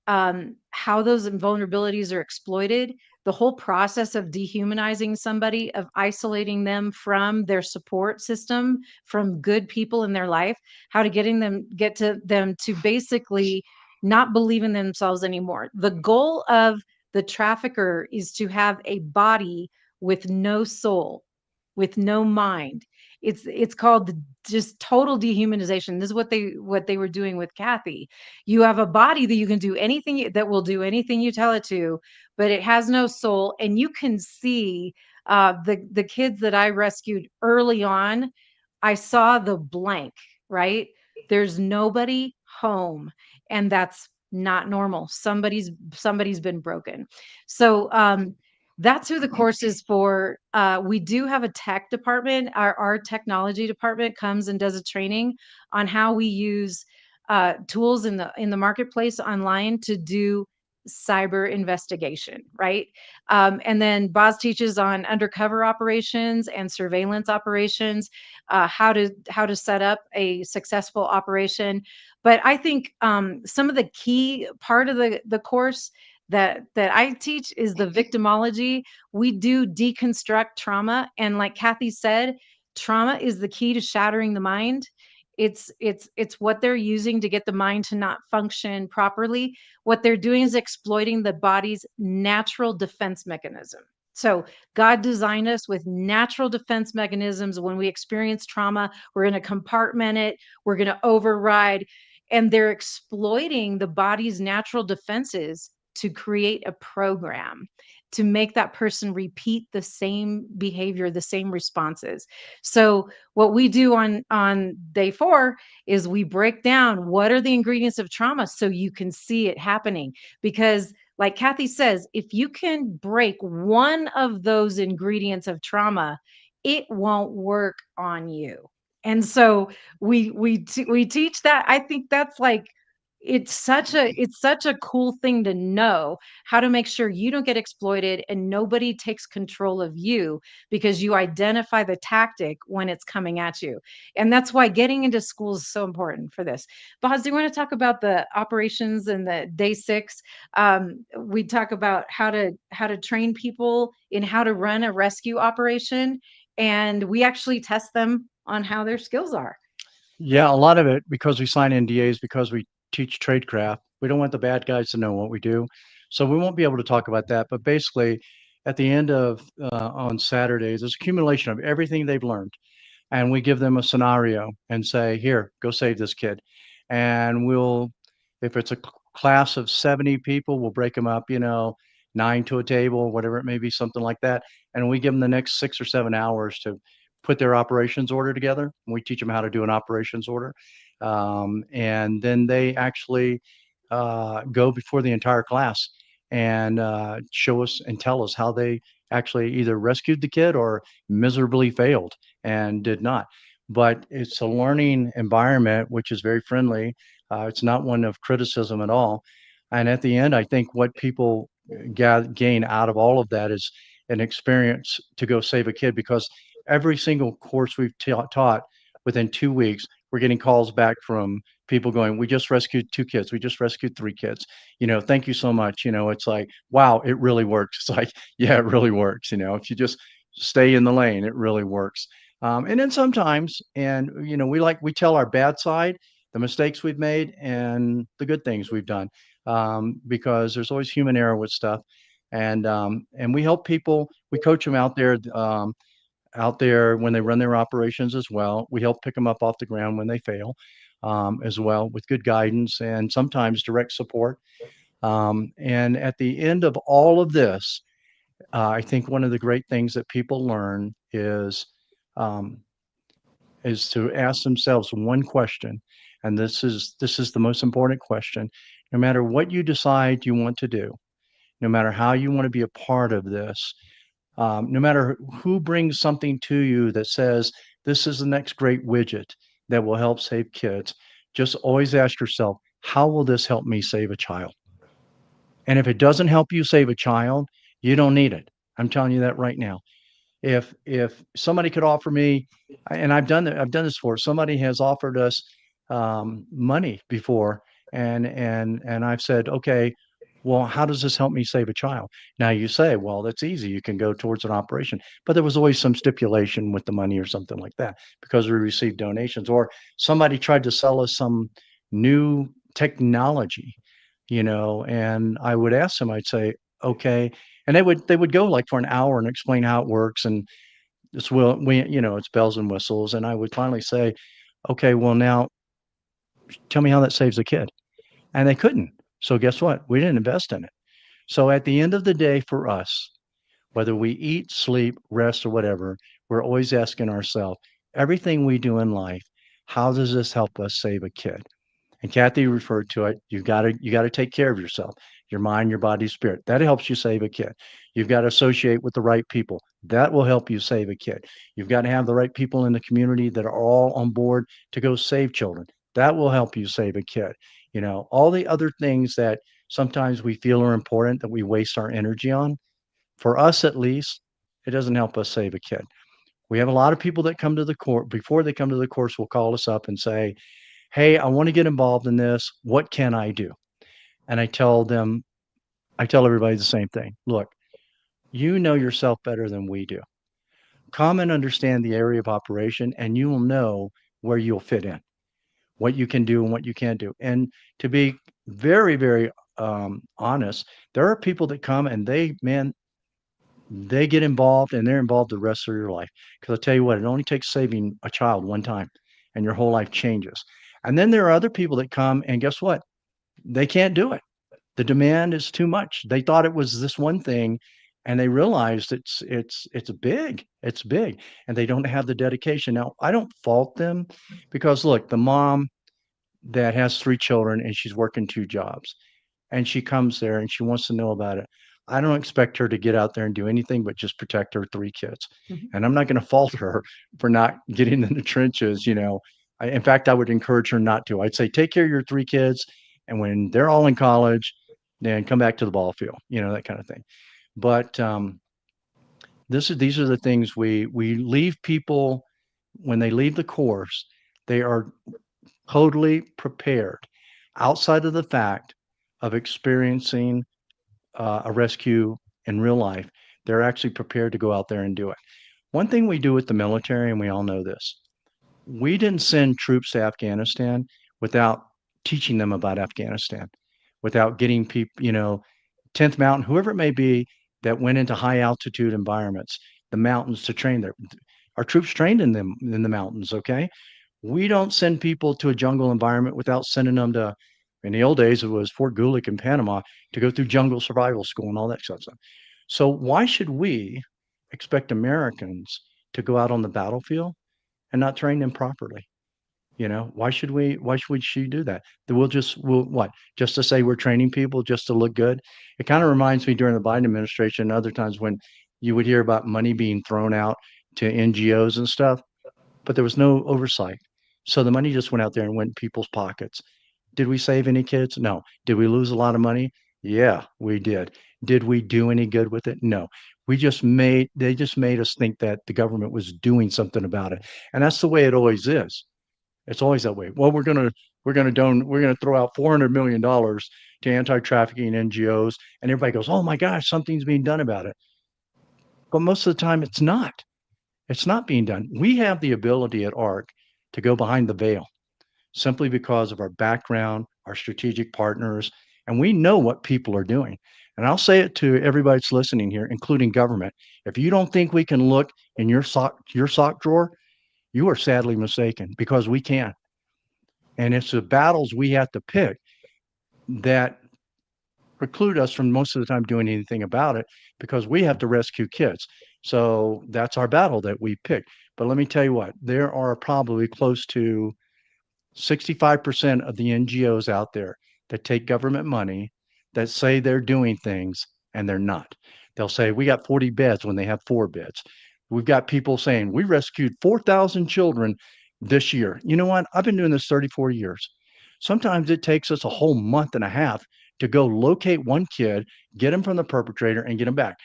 how those vulnerabilities are exploited, the whole process of dehumanizing somebody, of isolating them from their support system, from good people in their life, how to get to them to basically not believe in themselves anymore. The goal of the trafficker is to have a body with no soul, with no mind. It's called just total dehumanization. This is what they were doing with Kathy. You have a body that you can do anything, that will do anything you tell it to, but it has no soul. And you can see the kids that I rescued early on. I saw the blank, right? There's nobody home, and that's not normal. Somebody's been broken. So that's who the course is for. We do have a tech department. Our technology department comes and does a training on how we use tools in the marketplace online to do cyber investigation, right? And then Boz teaches on undercover operations and surveillance operations, how to set up a successful operation. But I think some of the key part of the course that I teach is the victimology. We do deconstruct trauma, and like Kathy said, trauma is the key to shattering the mind. It's what they're using to get the mind to not function properly. What they're doing is exploiting the body's natural defense mechanism. So God designed us with natural defense mechanisms. When we experience trauma, we're going to compartment it, we're going to override, and they're exploiting the body's natural defenses to create a program to make that person repeat the same behavior, the same responses. So what we do on day 4 is we break down what are the ingredients of trauma so you can see it happening. Because like Kathy says, if you can break one of those ingredients of trauma, it won't work on you. And so we teach that. I think that's like it's such a cool thing to know, how to make sure you don't get exploited and nobody takes control of you, because you identify the tactic when it's coming at you. And that's why getting into school is so important for this. Boz, do you want to talk about the operations and the day 6? We talk about how to train people in how to run a rescue operation, and we actually test them on how their skills are. Yeah, a lot of it because we sign NDAs, because we teach tradecraft. We don't want the bad guys to know what we do. So we won't be able to talk about that. But basically, at the end of on Saturdays, there's accumulation of everything they've learned. And we give them a scenario and say, here, go save this kid. And we'll, if it's a class of 70 people, we'll break them up, 9 to a table, whatever it may be, something like that. And we give them the next 6 or 7 hours to put their operations order together. And we teach them how to do an operations order. And then they actually go before the entire class and show us and tell us how they actually either rescued the kid or miserably failed and did not. But it's a learning environment, which is very friendly. It's not one of criticism at all. And at the end, I think what people gain out of all of that is an experience to go save a kid, because every single course we've taught, within 2 weeks, we're getting calls back from people going, we just rescued 2 kids. We just rescued 3 kids. Thank you so much. It's like, wow, it really works. It's like, yeah, it really works. If you just stay in the lane, it really works. And then sometimes, and we tell our bad side, the mistakes we've made and the good things we've done, because there's always human error with stuff. And we help people. We coach them out there when they run their operations as well. We help pick them up off the ground when they fail, as well, with good guidance and sometimes direct support. And at the end of all of this, I think one of the great things that people learn um, is to ask themselves one question, and this is the most important question. No matter what you decide you want to do, no matter how you want to be a part of this, no matter who brings something to you that says this is the next great widget that will help save kids, just always ask yourself, how will this help me save a child? And if it doesn't help you save a child, you don't need it. I'm telling you that right now. If somebody could offer me, and I've done this for, somebody has offered us money before, and I've said, okay, well, how does this help me save a child? Now you say, well, that's easy. You can go towards an operation, but there was always some stipulation with the money or something like that, because we received donations, or somebody tried to sell us some new technology, and I would ask them, I'd say, okay, and they would go like for an hour and explain how it works, and it's bells and whistles, and I would finally say, okay, well, now tell me how that saves a kid. And they couldn't. So guess what? We didn't invest in it. So at the end of the day, for us, whether we eat, sleep, rest, or whatever, we're always asking ourselves, everything we do in life, how does this help us save a kid? And Kathy referred to it. You got to take care of yourself. your mind, your body, spirit. That helps you save a kid. You've got to associate with the right people. That will help you save a kid. You've got to have the right people in the community that are all on board to go save children. That will help you save a kid. You know, all the other things that sometimes we feel are important that we waste our energy on, for us at least, it doesn't help us save a kid. We have a lot of people that come to the court before they come to the course will call us up and say, "Hey, I want to get involved in this. What can I do?" And I tell everybody the same thing. Look, you know yourself better than we do. Come and understand the area of operation, and you will know where you'll fit in, what you can do and what you can't do. And to be very, very honest, there are people that come and man, they get involved and they're involved the rest of your life. Because I'll tell you what, it only takes saving a child one time and your whole life changes. And then there are other people that come and guess what? They can't do it. The demand is too much. They thought it was this one thing and they realized it's big. It's big. And they don't have the dedication. Now, I don't fault them because look, the mom that has 3 children and she's working 2 jobs and she comes there and she wants to know about it. I don't expect her to get out there and do anything but just protect her 3 kids. Mhm. And I'm not going to fault her for not getting in the trenches. You know, in fact, I would encourage her not to. I'd say take care of your 3 kids, and when they're all in college, then come back to the ball field. You know, that kind of thing. But these are the things we leave people when they leave the course. They are totally prepared outside of the fact of experiencing a rescue in real life. They're actually prepared to go out there and do it. One thing we do with the military, and we all know this, we didn't send troops to Afghanistan without teaching them about Afghanistan, without getting people, you know, 10th Mountain, whoever it may be, that went into high altitude environments, the mountains to train there. Our troops trained in them in the mountains, okay? We don't send people to a jungle environment without sending them to, in the old days, it was Fort Gulick in Panama to go through jungle survival school and all that stuff. So why should we expect Americans to go out on the battlefield and not train them properly? You know, why should she do that? That we'll what? Just to say we're training people just to look good? It kind of reminds me during the Biden administration and other times when you would hear about money being thrown out to NGOs and stuff, but there was no oversight. So the money just went out there and went in people's pockets. Did we save any kids? No. Did we lose a lot of money? Yeah, we did. Did we do any good with it? No. They just made us think that the government was doing something about it. And that's the way it always is. It's always that way. Well, we're gonna throw out $400 million to anti-trafficking NGOs, and everybody goes, "Oh my gosh, something's being done about it." But most of the time, it's not. It's not being done. We have the ability at ARC to go behind the veil simply because of our background, our strategic partners, and we know what people are doing. And I'll say it to everybody that's listening here, including government. If you don't think we can look in your sock drawer, you are sadly mistaken because we can. And it's the battles we have to pick that preclude us from most of the time doing anything about it because we have to rescue kids. So that's our battle that we pick. But let me tell you what, there are probably close to 65% of the NGOs out there that take government money that say they're doing things and they're not. They'll say, we got 40 beds when they have 4 beds. We've got people saying, we rescued 4,000 children this year. You know what? I've been doing this 34 years. Sometimes it takes us a whole month and a half to go locate one kid, get him from the perpetrator, and get him back.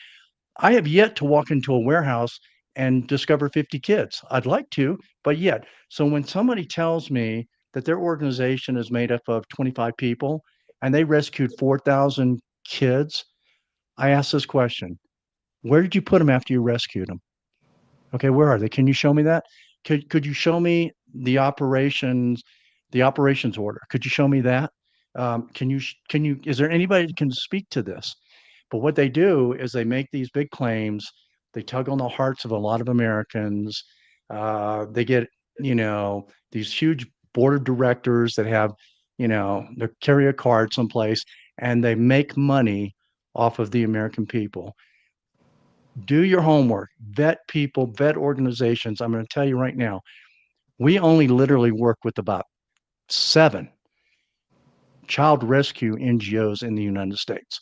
I have yet to walk into a warehouse and discover 50 kids. I'd like to, but yet. So when somebody tells me that their organization is made up of 25 people and they rescued 4,000 kids, I ask this question: where did you put them after you rescued them? Okay, where are they? Can you show me that? Could you show me the operations order? Could you show me that? Can you? Is there anybody that can speak to this? But what they do is they make these big claims. They tug on the hearts of a lot of Americans. They get, you know, these huge board of directors that have, you know, they carry a card someplace and they make money off of the American people. Do your homework, vet people, vet organizations. I'm going to tell you right now, we only literally work with about 7 child rescue NGOs in the United States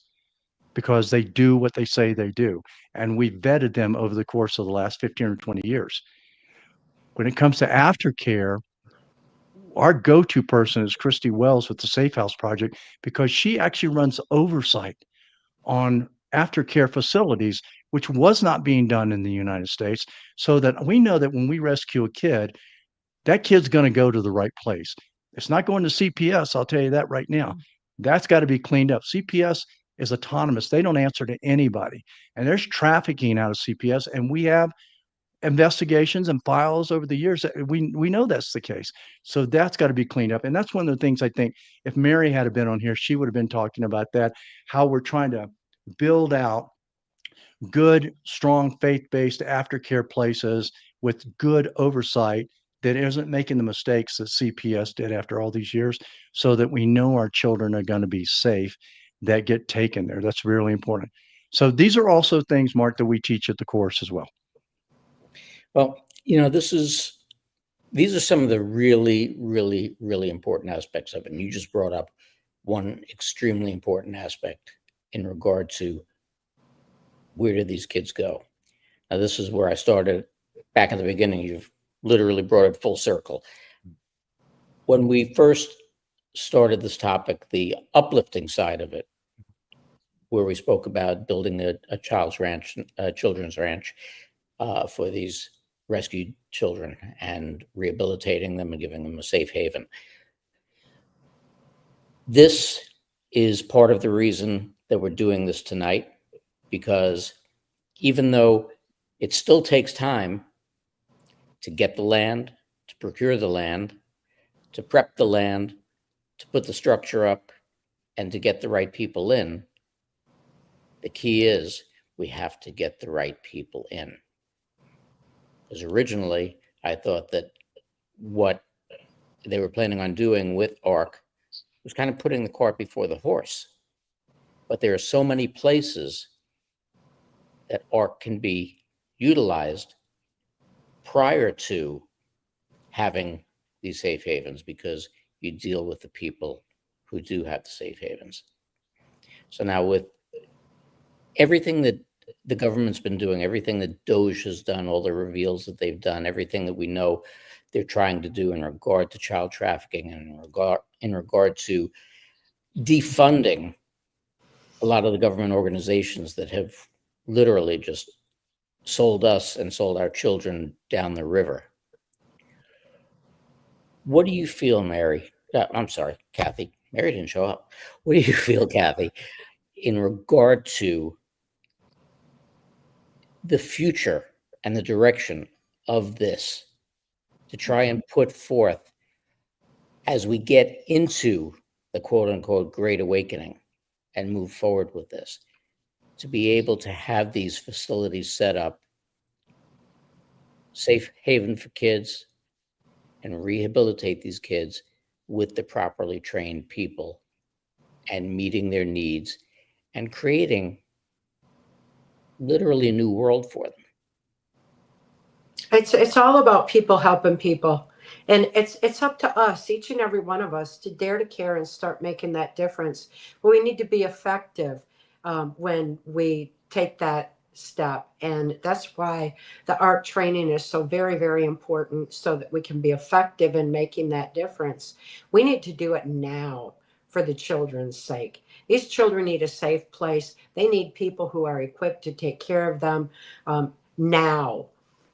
because they do what they say they do. And we vetted them over the course of the last 15 or 20 years. When it comes to aftercare, our go-to person is Christy Wells with the Safe House Project because she actually runs oversight on aftercare facilities, which was not being done in the United States, so that we know that when we rescue a kid, that kid's going to go to the right place. It's not going to CPS, I'll tell you that right now. That's got to be cleaned up. CPS is autonomous. They don't answer to anybody. And there's trafficking out of CPS, and we have investigations and files over the years that we know that's the case. So that's got to be cleaned up. And that's one of the things I think if Mary had been on here, she would have been talking about that, how we're trying to build out good, strong, faith-based aftercare places with good oversight that isn't making the mistakes that CPS did after all these years, so that we know our children are going to be safe that get taken there. That's really important. So these are also things, Mark, that we teach at the course as well. Well, you know, these are some of the really, really, really important aspects of it. And you just brought up one extremely important aspect in regard to where do these kids go? Now, this is where I started back in the beginning. You've literally brought it full circle. When we first started this topic, the uplifting side of it, where we spoke about building a children's ranch for these rescued children and rehabilitating them and giving them a safe haven. This is part of the reason that we're doing this tonight, because even though it still takes time to get the land, to procure the land, to prep the land, to put the structure up, and to get the right people in, the key is we have to get the right people in. Because originally, I thought that what they were planning on doing with ARC was kind of putting the cart before the horse. But there are so many places that ARC can be utilized prior to having these safe havens, because you deal with the people who do have the safe havens. So now, with everything that the government's been doing, everything that DOJ has done, all the reveals that they've done, everything that we know they're trying to do in regard to child trafficking and in regard to defunding a lot of the government organizations that have literally just sold us and sold our children down the river. What do you feel, Mary? I'm sorry, Kathy. Mary didn't show up. What do you feel, Kathy, in regard to the future and the direction of this, to try and put forth as we get into the quote unquote Great Awakening and move forward with this, to be able to have these facilities set up, safe haven for kids, and rehabilitate these kids with the properly trained people and meeting their needs and creating literally a new world for them. It's all about people helping people. And it's up to us, each and every one of us, to dare to care and start making that difference. But we need to be effective when we take that step. And that's why the ARC training is so very, very important, so that we can be effective in making that difference. We need to do it now for the children's sake. These children need a safe place. They need people who are equipped to take care of them now.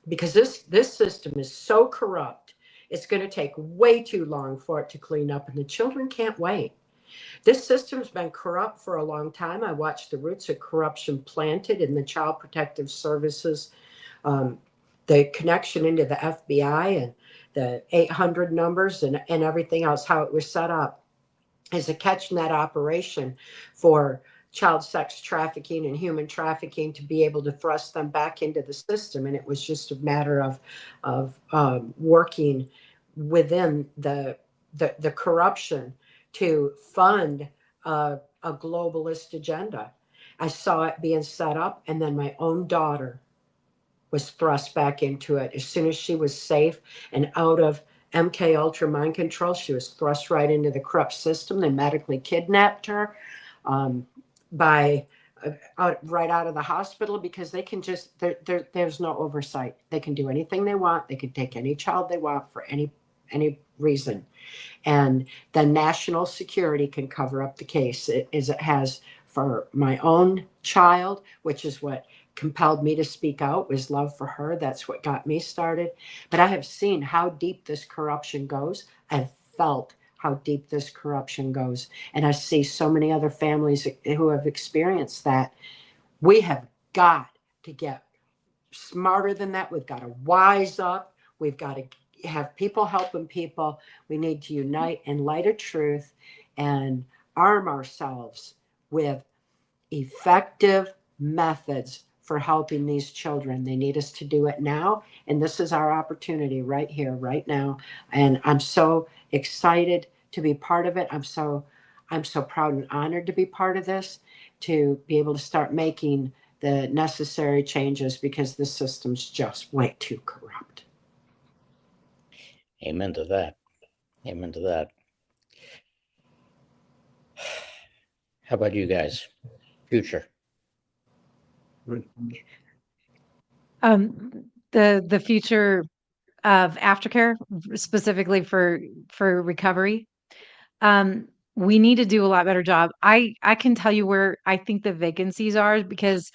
Because this system is so corrupt, it's going to take way too long for it to clean up, and the children can't wait. This system's been corrupt for a long time. I watched the roots of corruption planted in the Child Protective Services, the connection into the FBI and the 800 numbers and everything else, how it was set up as a catch net operation for child sex trafficking and human trafficking, to be able to thrust them back into the system. And it was just a matter of working within the corruption to fund a globalist agenda. I saw it being set up, and then my own daughter was thrust back into it as soon as she was safe and out of MK Ultra mind control. She was thrust right into the corrupt system. They medically kidnapped her by right out of the hospital because they can just there's no oversight. They can do anything they want. They can take any child they want for any reason, and the national security can cover up the case as it has for my own child, which is what compelled me to speak out, was love for her. That's what got me started. But I have seen how deep this corruption goes. I've felt how deep this corruption goes, and I see so many other families who have experienced that. We have got to get smarter than that. We've got to wise up. We've got to have people helping people. We need to unite in light of truth and arm ourselves with effective methods for helping these children. They need us to do it now. And this is our opportunity right here, right now. And I'm so excited to be part of it. I'm so proud and honored to be part of this, to be able to start making the necessary changes because the system's just way too corrupt. Amen to that. Amen to that. How about you guys? Future. The future of aftercare, specifically for recovery. We need to do a lot better job. I can tell you where I think the vacancies are, because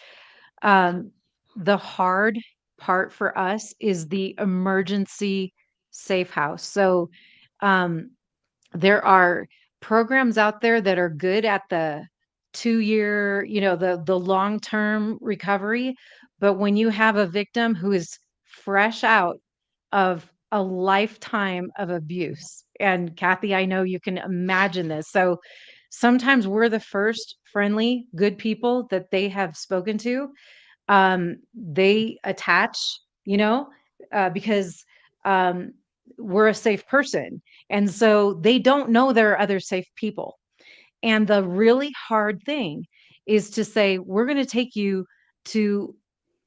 the hard part for us is the emergency safe house. So there are programs out there that are good at the 2-year, the long-term recovery. But when you have a victim who is fresh out of a lifetime of abuse, and Kathy, I know you can imagine this. So sometimes we're the first friendly, good people that they have spoken to. They attach, you know, because um, we're a safe person. And so they don't know there are other safe people. And the really hard thing is to say, we're going to take you to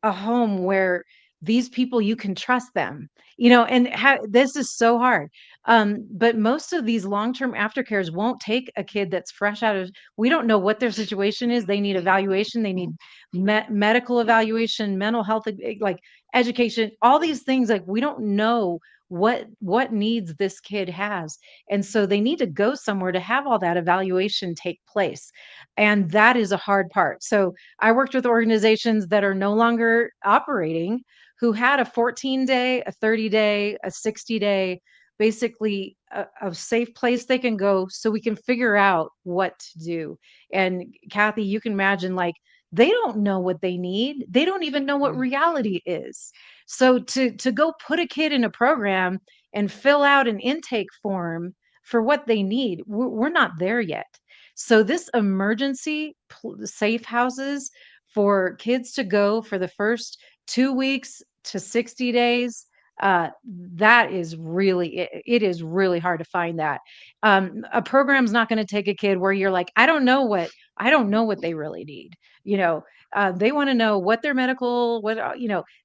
a home where these people, you can trust them, and this is so hard. But most of these long-term aftercares won't take a kid that's fresh out of, we don't know what their situation is. They need evaluation. They need medical evaluation, mental health, like education, all these things. Like, we don't know what needs this kid has. And so they need to go somewhere to have all that evaluation take place. And that is a hard part. So I worked with organizations that are no longer operating, who had a 14-day, a 30-day, a 60-day, basically a safe place they can go so we can figure out what to do. And Kathy, you can imagine, like, they don't know what they need. They don't even know what reality is. So to go put a kid in a program and fill out an intake form for what they need, we're not there yet. So this emergency safe houses for kids to go for the first 2 weeks to 60 days, that is really, it is really hard to find that. A program's not going to take a kid where you're like, I don't know what they really need. They want to know what their medical,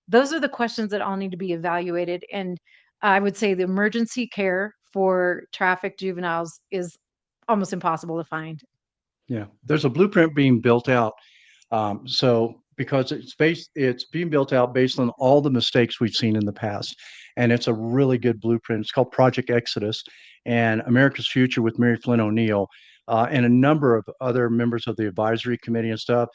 those are the questions that all need to be evaluated. And I would say the emergency care for trafficked juveniles is almost impossible to find. Yeah, there's a blueprint being built out. So because it's being built out based on all the mistakes we've seen in the past, and it's a really good blueprint. It's called Project Exodus, and America's Future with Mary Flynn O'Neill, and a number of other members of the advisory committee and stuff.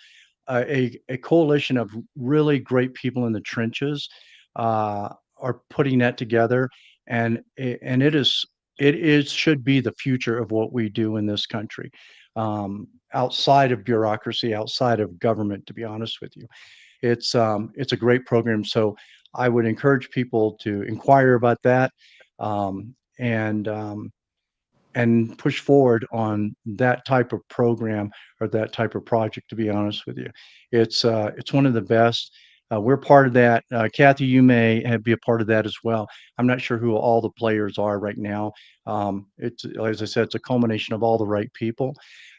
A coalition of really great people in the trenches are putting that together, and it should be the future of what we do in this country, outside of bureaucracy, outside of government. To be honest with you, it's a great program. So I would encourage people to inquire about that, um, and and push forward on that type of program or that type of project. To be honest with you, it's one of the best. We're part of that. Kathy, you may be a part of that as well. I'm not sure who all the players are right now. It's, as I said, it's a culmination of all the right people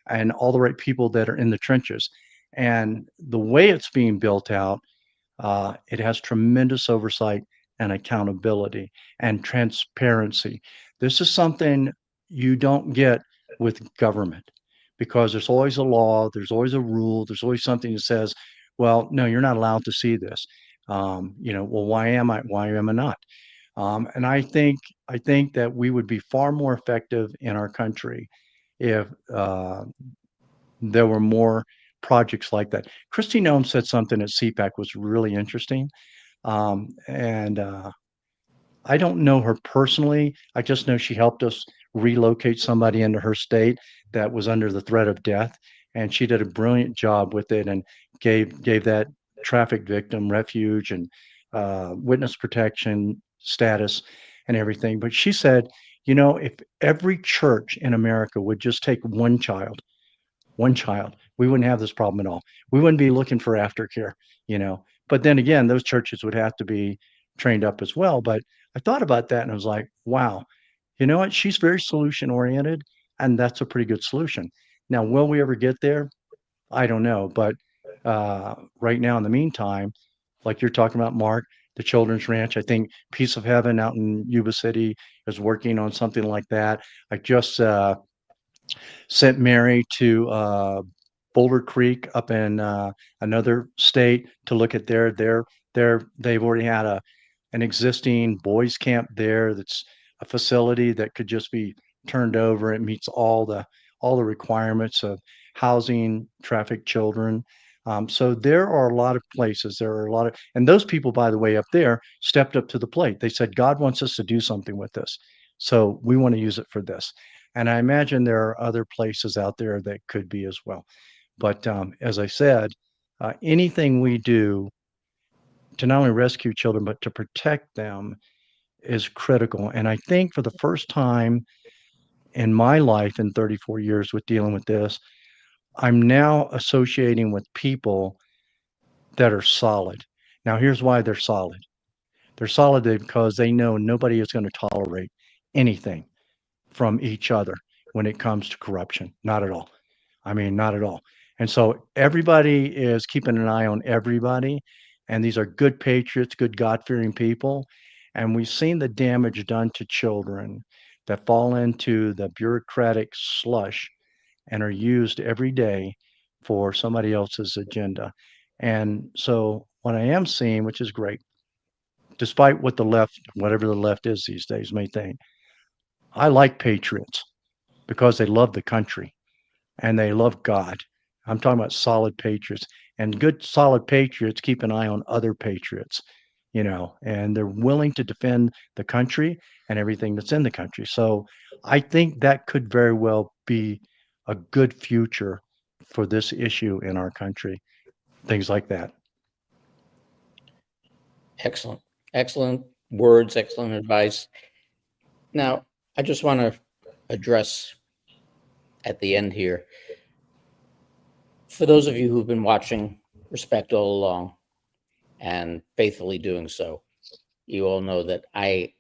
and all the right people that are in the trenches. And the way it's being built out, it has tremendous oversight and accountability and transparency. This is something you don't get with government, because there's always a law, there's always a rule, there's always something that says, well, no, you're not allowed to see this. Well, why am I? Why am I not? And I think that we would be far more effective in our country if there were more projects like that. Christy Nome said something at CPAC was really interesting. And I don't know her personally. I just know she helped us relocate somebody into her state that was under the threat of death, and she did a brilliant job with it and gave that traffic victim refuge and witness protection status and everything. But she said, if every church in America would just take one child, we wouldn't have this problem at all. We wouldn't be looking for aftercare. But then again, those churches would have to be trained up as well. But I thought about that and I was like, wow, you know what? She's very solution oriented, and that's a pretty good solution. Now, will we ever get there? I don't know. But right now, in the meantime, like you're talking about, Mark, the Children's Ranch, I think Piece of Heaven out in Yuba City is working on something like that. I just sent Mary to Boulder Creek up in another state to look at they've already had an existing boys camp there. That's a facility that could just be turned over. It meets all the requirements of housing trafficked children. So there are a lot of places. There are a lot of, and those people, by the way, up there stepped up to the plate. They said, God wants us to do something with this. So we want to use it for this. And I imagine there are other places out there that could be as well. But as I said, anything we do to not only rescue children, but to protect them is critical. And I think for the first time in my life in 34 years with dealing with this, I'm now associating with people that are solid. Now, here's why they're solid. They're solid because they know nobody is going to tolerate anything from each other when it comes to corruption. Not at all. I mean, not at all. And so everybody is keeping an eye on everybody. And these are good patriots, good God fearing people. And we've seen the damage done to children that fall into the bureaucratic slush and are used every day for somebody else's agenda. And so what I am seeing, which is great, despite what the left, whatever the left is these days, may think, I like patriots because they love the country and they love God. I'm talking about solid patriots, and good solid patriots keep an eye on other patriots, and they're willing to defend the country and everything that's in the country. So I think that could very well be a good future for this issue in our country, things like that. Excellent. Excellent words, excellent advice. Now, I just want to address at the end here, for those of you who've been watching Respect all along and faithfully doing so, you all know that I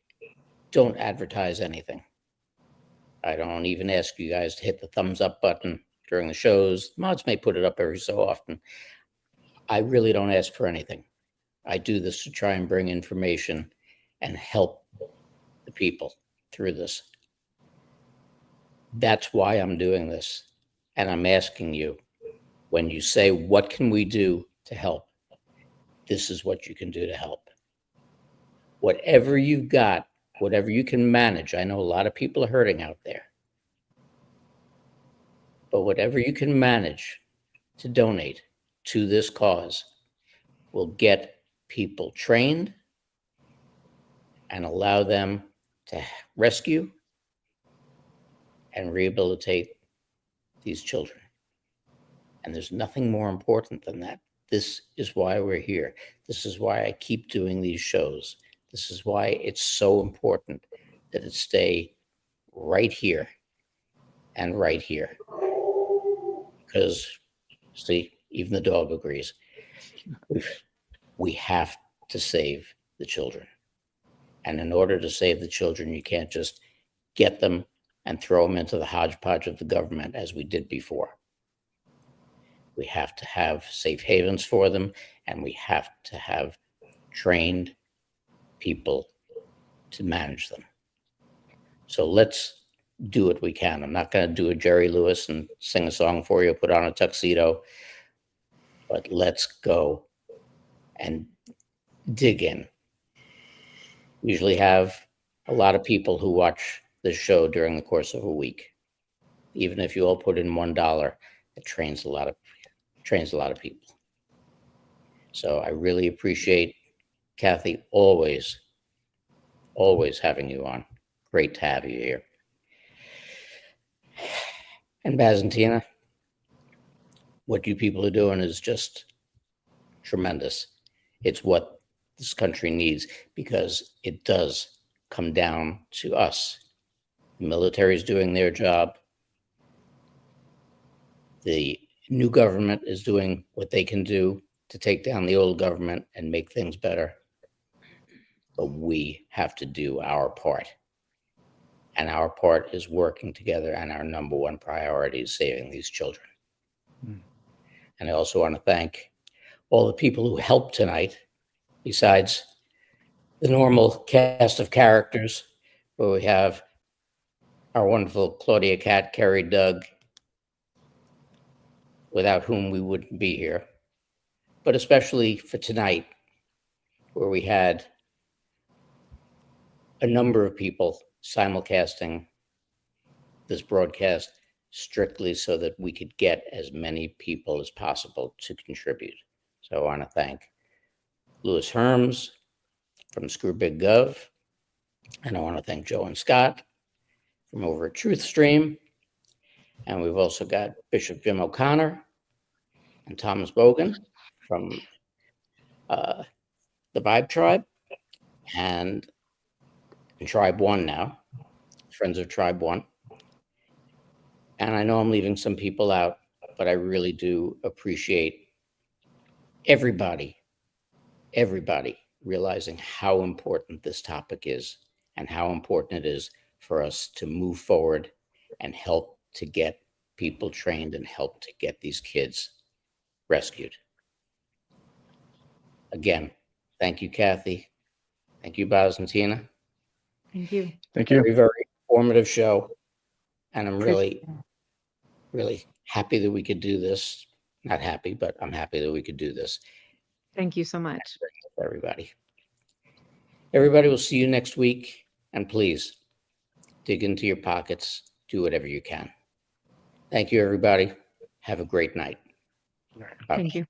don't advertise anything. I don't even ask you guys to hit the thumbs up button during the shows. Mods may put it up every so often. I really don't ask for anything. I do this to try and bring information and help the people through this. That's why I'm doing this. And I'm asking you, when you say, what can we do to help? This is what you can do to help. Whatever you've got, whatever you can manage. I know a lot of people are hurting out there. But whatever you can manage to donate to this cause will get people trained and allow them to rescue and rehabilitate these children. And there's nothing more important than that. This is why we're here. This is why I keep doing these shows. This is why it's so important that it stay right here and right here. Because, see, even the dog agrees. We have to save the children. And in order to save the children, you can't just get them and throw them into the hodgepodge of the government as we did before. We have to have safe havens for them, and we have to have trained people to manage them. So let's do what we can. I'm not going to do a Jerry Lewis and sing a song for you, put on a tuxedo, but let's go and dig in. Usually have a lot of people who watch this show during the course of a week. Even if you all put in $1, it trains a lot of people. So I really appreciate Cathy always having you on. Great to have you here. And Baz and Tina, what you people are doing is just tremendous. It's what this country needs, because it does come down to us. The military is doing their job. The new government is doing what they can do to take down the old government and make things better. But we have to do our part. And our part is working together, and our number one priority is saving these children. And I also want to thank all the people who helped tonight, besides the normal cast of characters, where we have our wonderful Claudia, Kat, Kerry, Doug, without whom we wouldn't be here. But especially for tonight, where we had a number of people simulcasting this broadcast strictly so that we could get as many people as possible to contribute. So I want to thank Louis Herms from Screw Big Gov, and I want to thank Joe and Scott from over at TruthStream, and we've also got Bishop Jim O'Connor and Thomas Bogan from the Vibe Tribe and Tribe One now, Friends of Tribe One. And I know I'm leaving some people out, but I really do appreciate everybody realizing how important this topic is and how important it is for us to move forward and help to get people trained and help to get these kids rescued. Again, thank you, Cathy. Thank you, Baz and Tina. Thank you. Thank you. Very, very informative show. And I'm really happy that we could do this. Not happy, but I'm happy that we could do this. Thank you so much. Everybody. Everybody, will see you next week. And please dig into your pockets. Do whatever you can. Thank you, everybody. Have a great night. Bye. Thank you.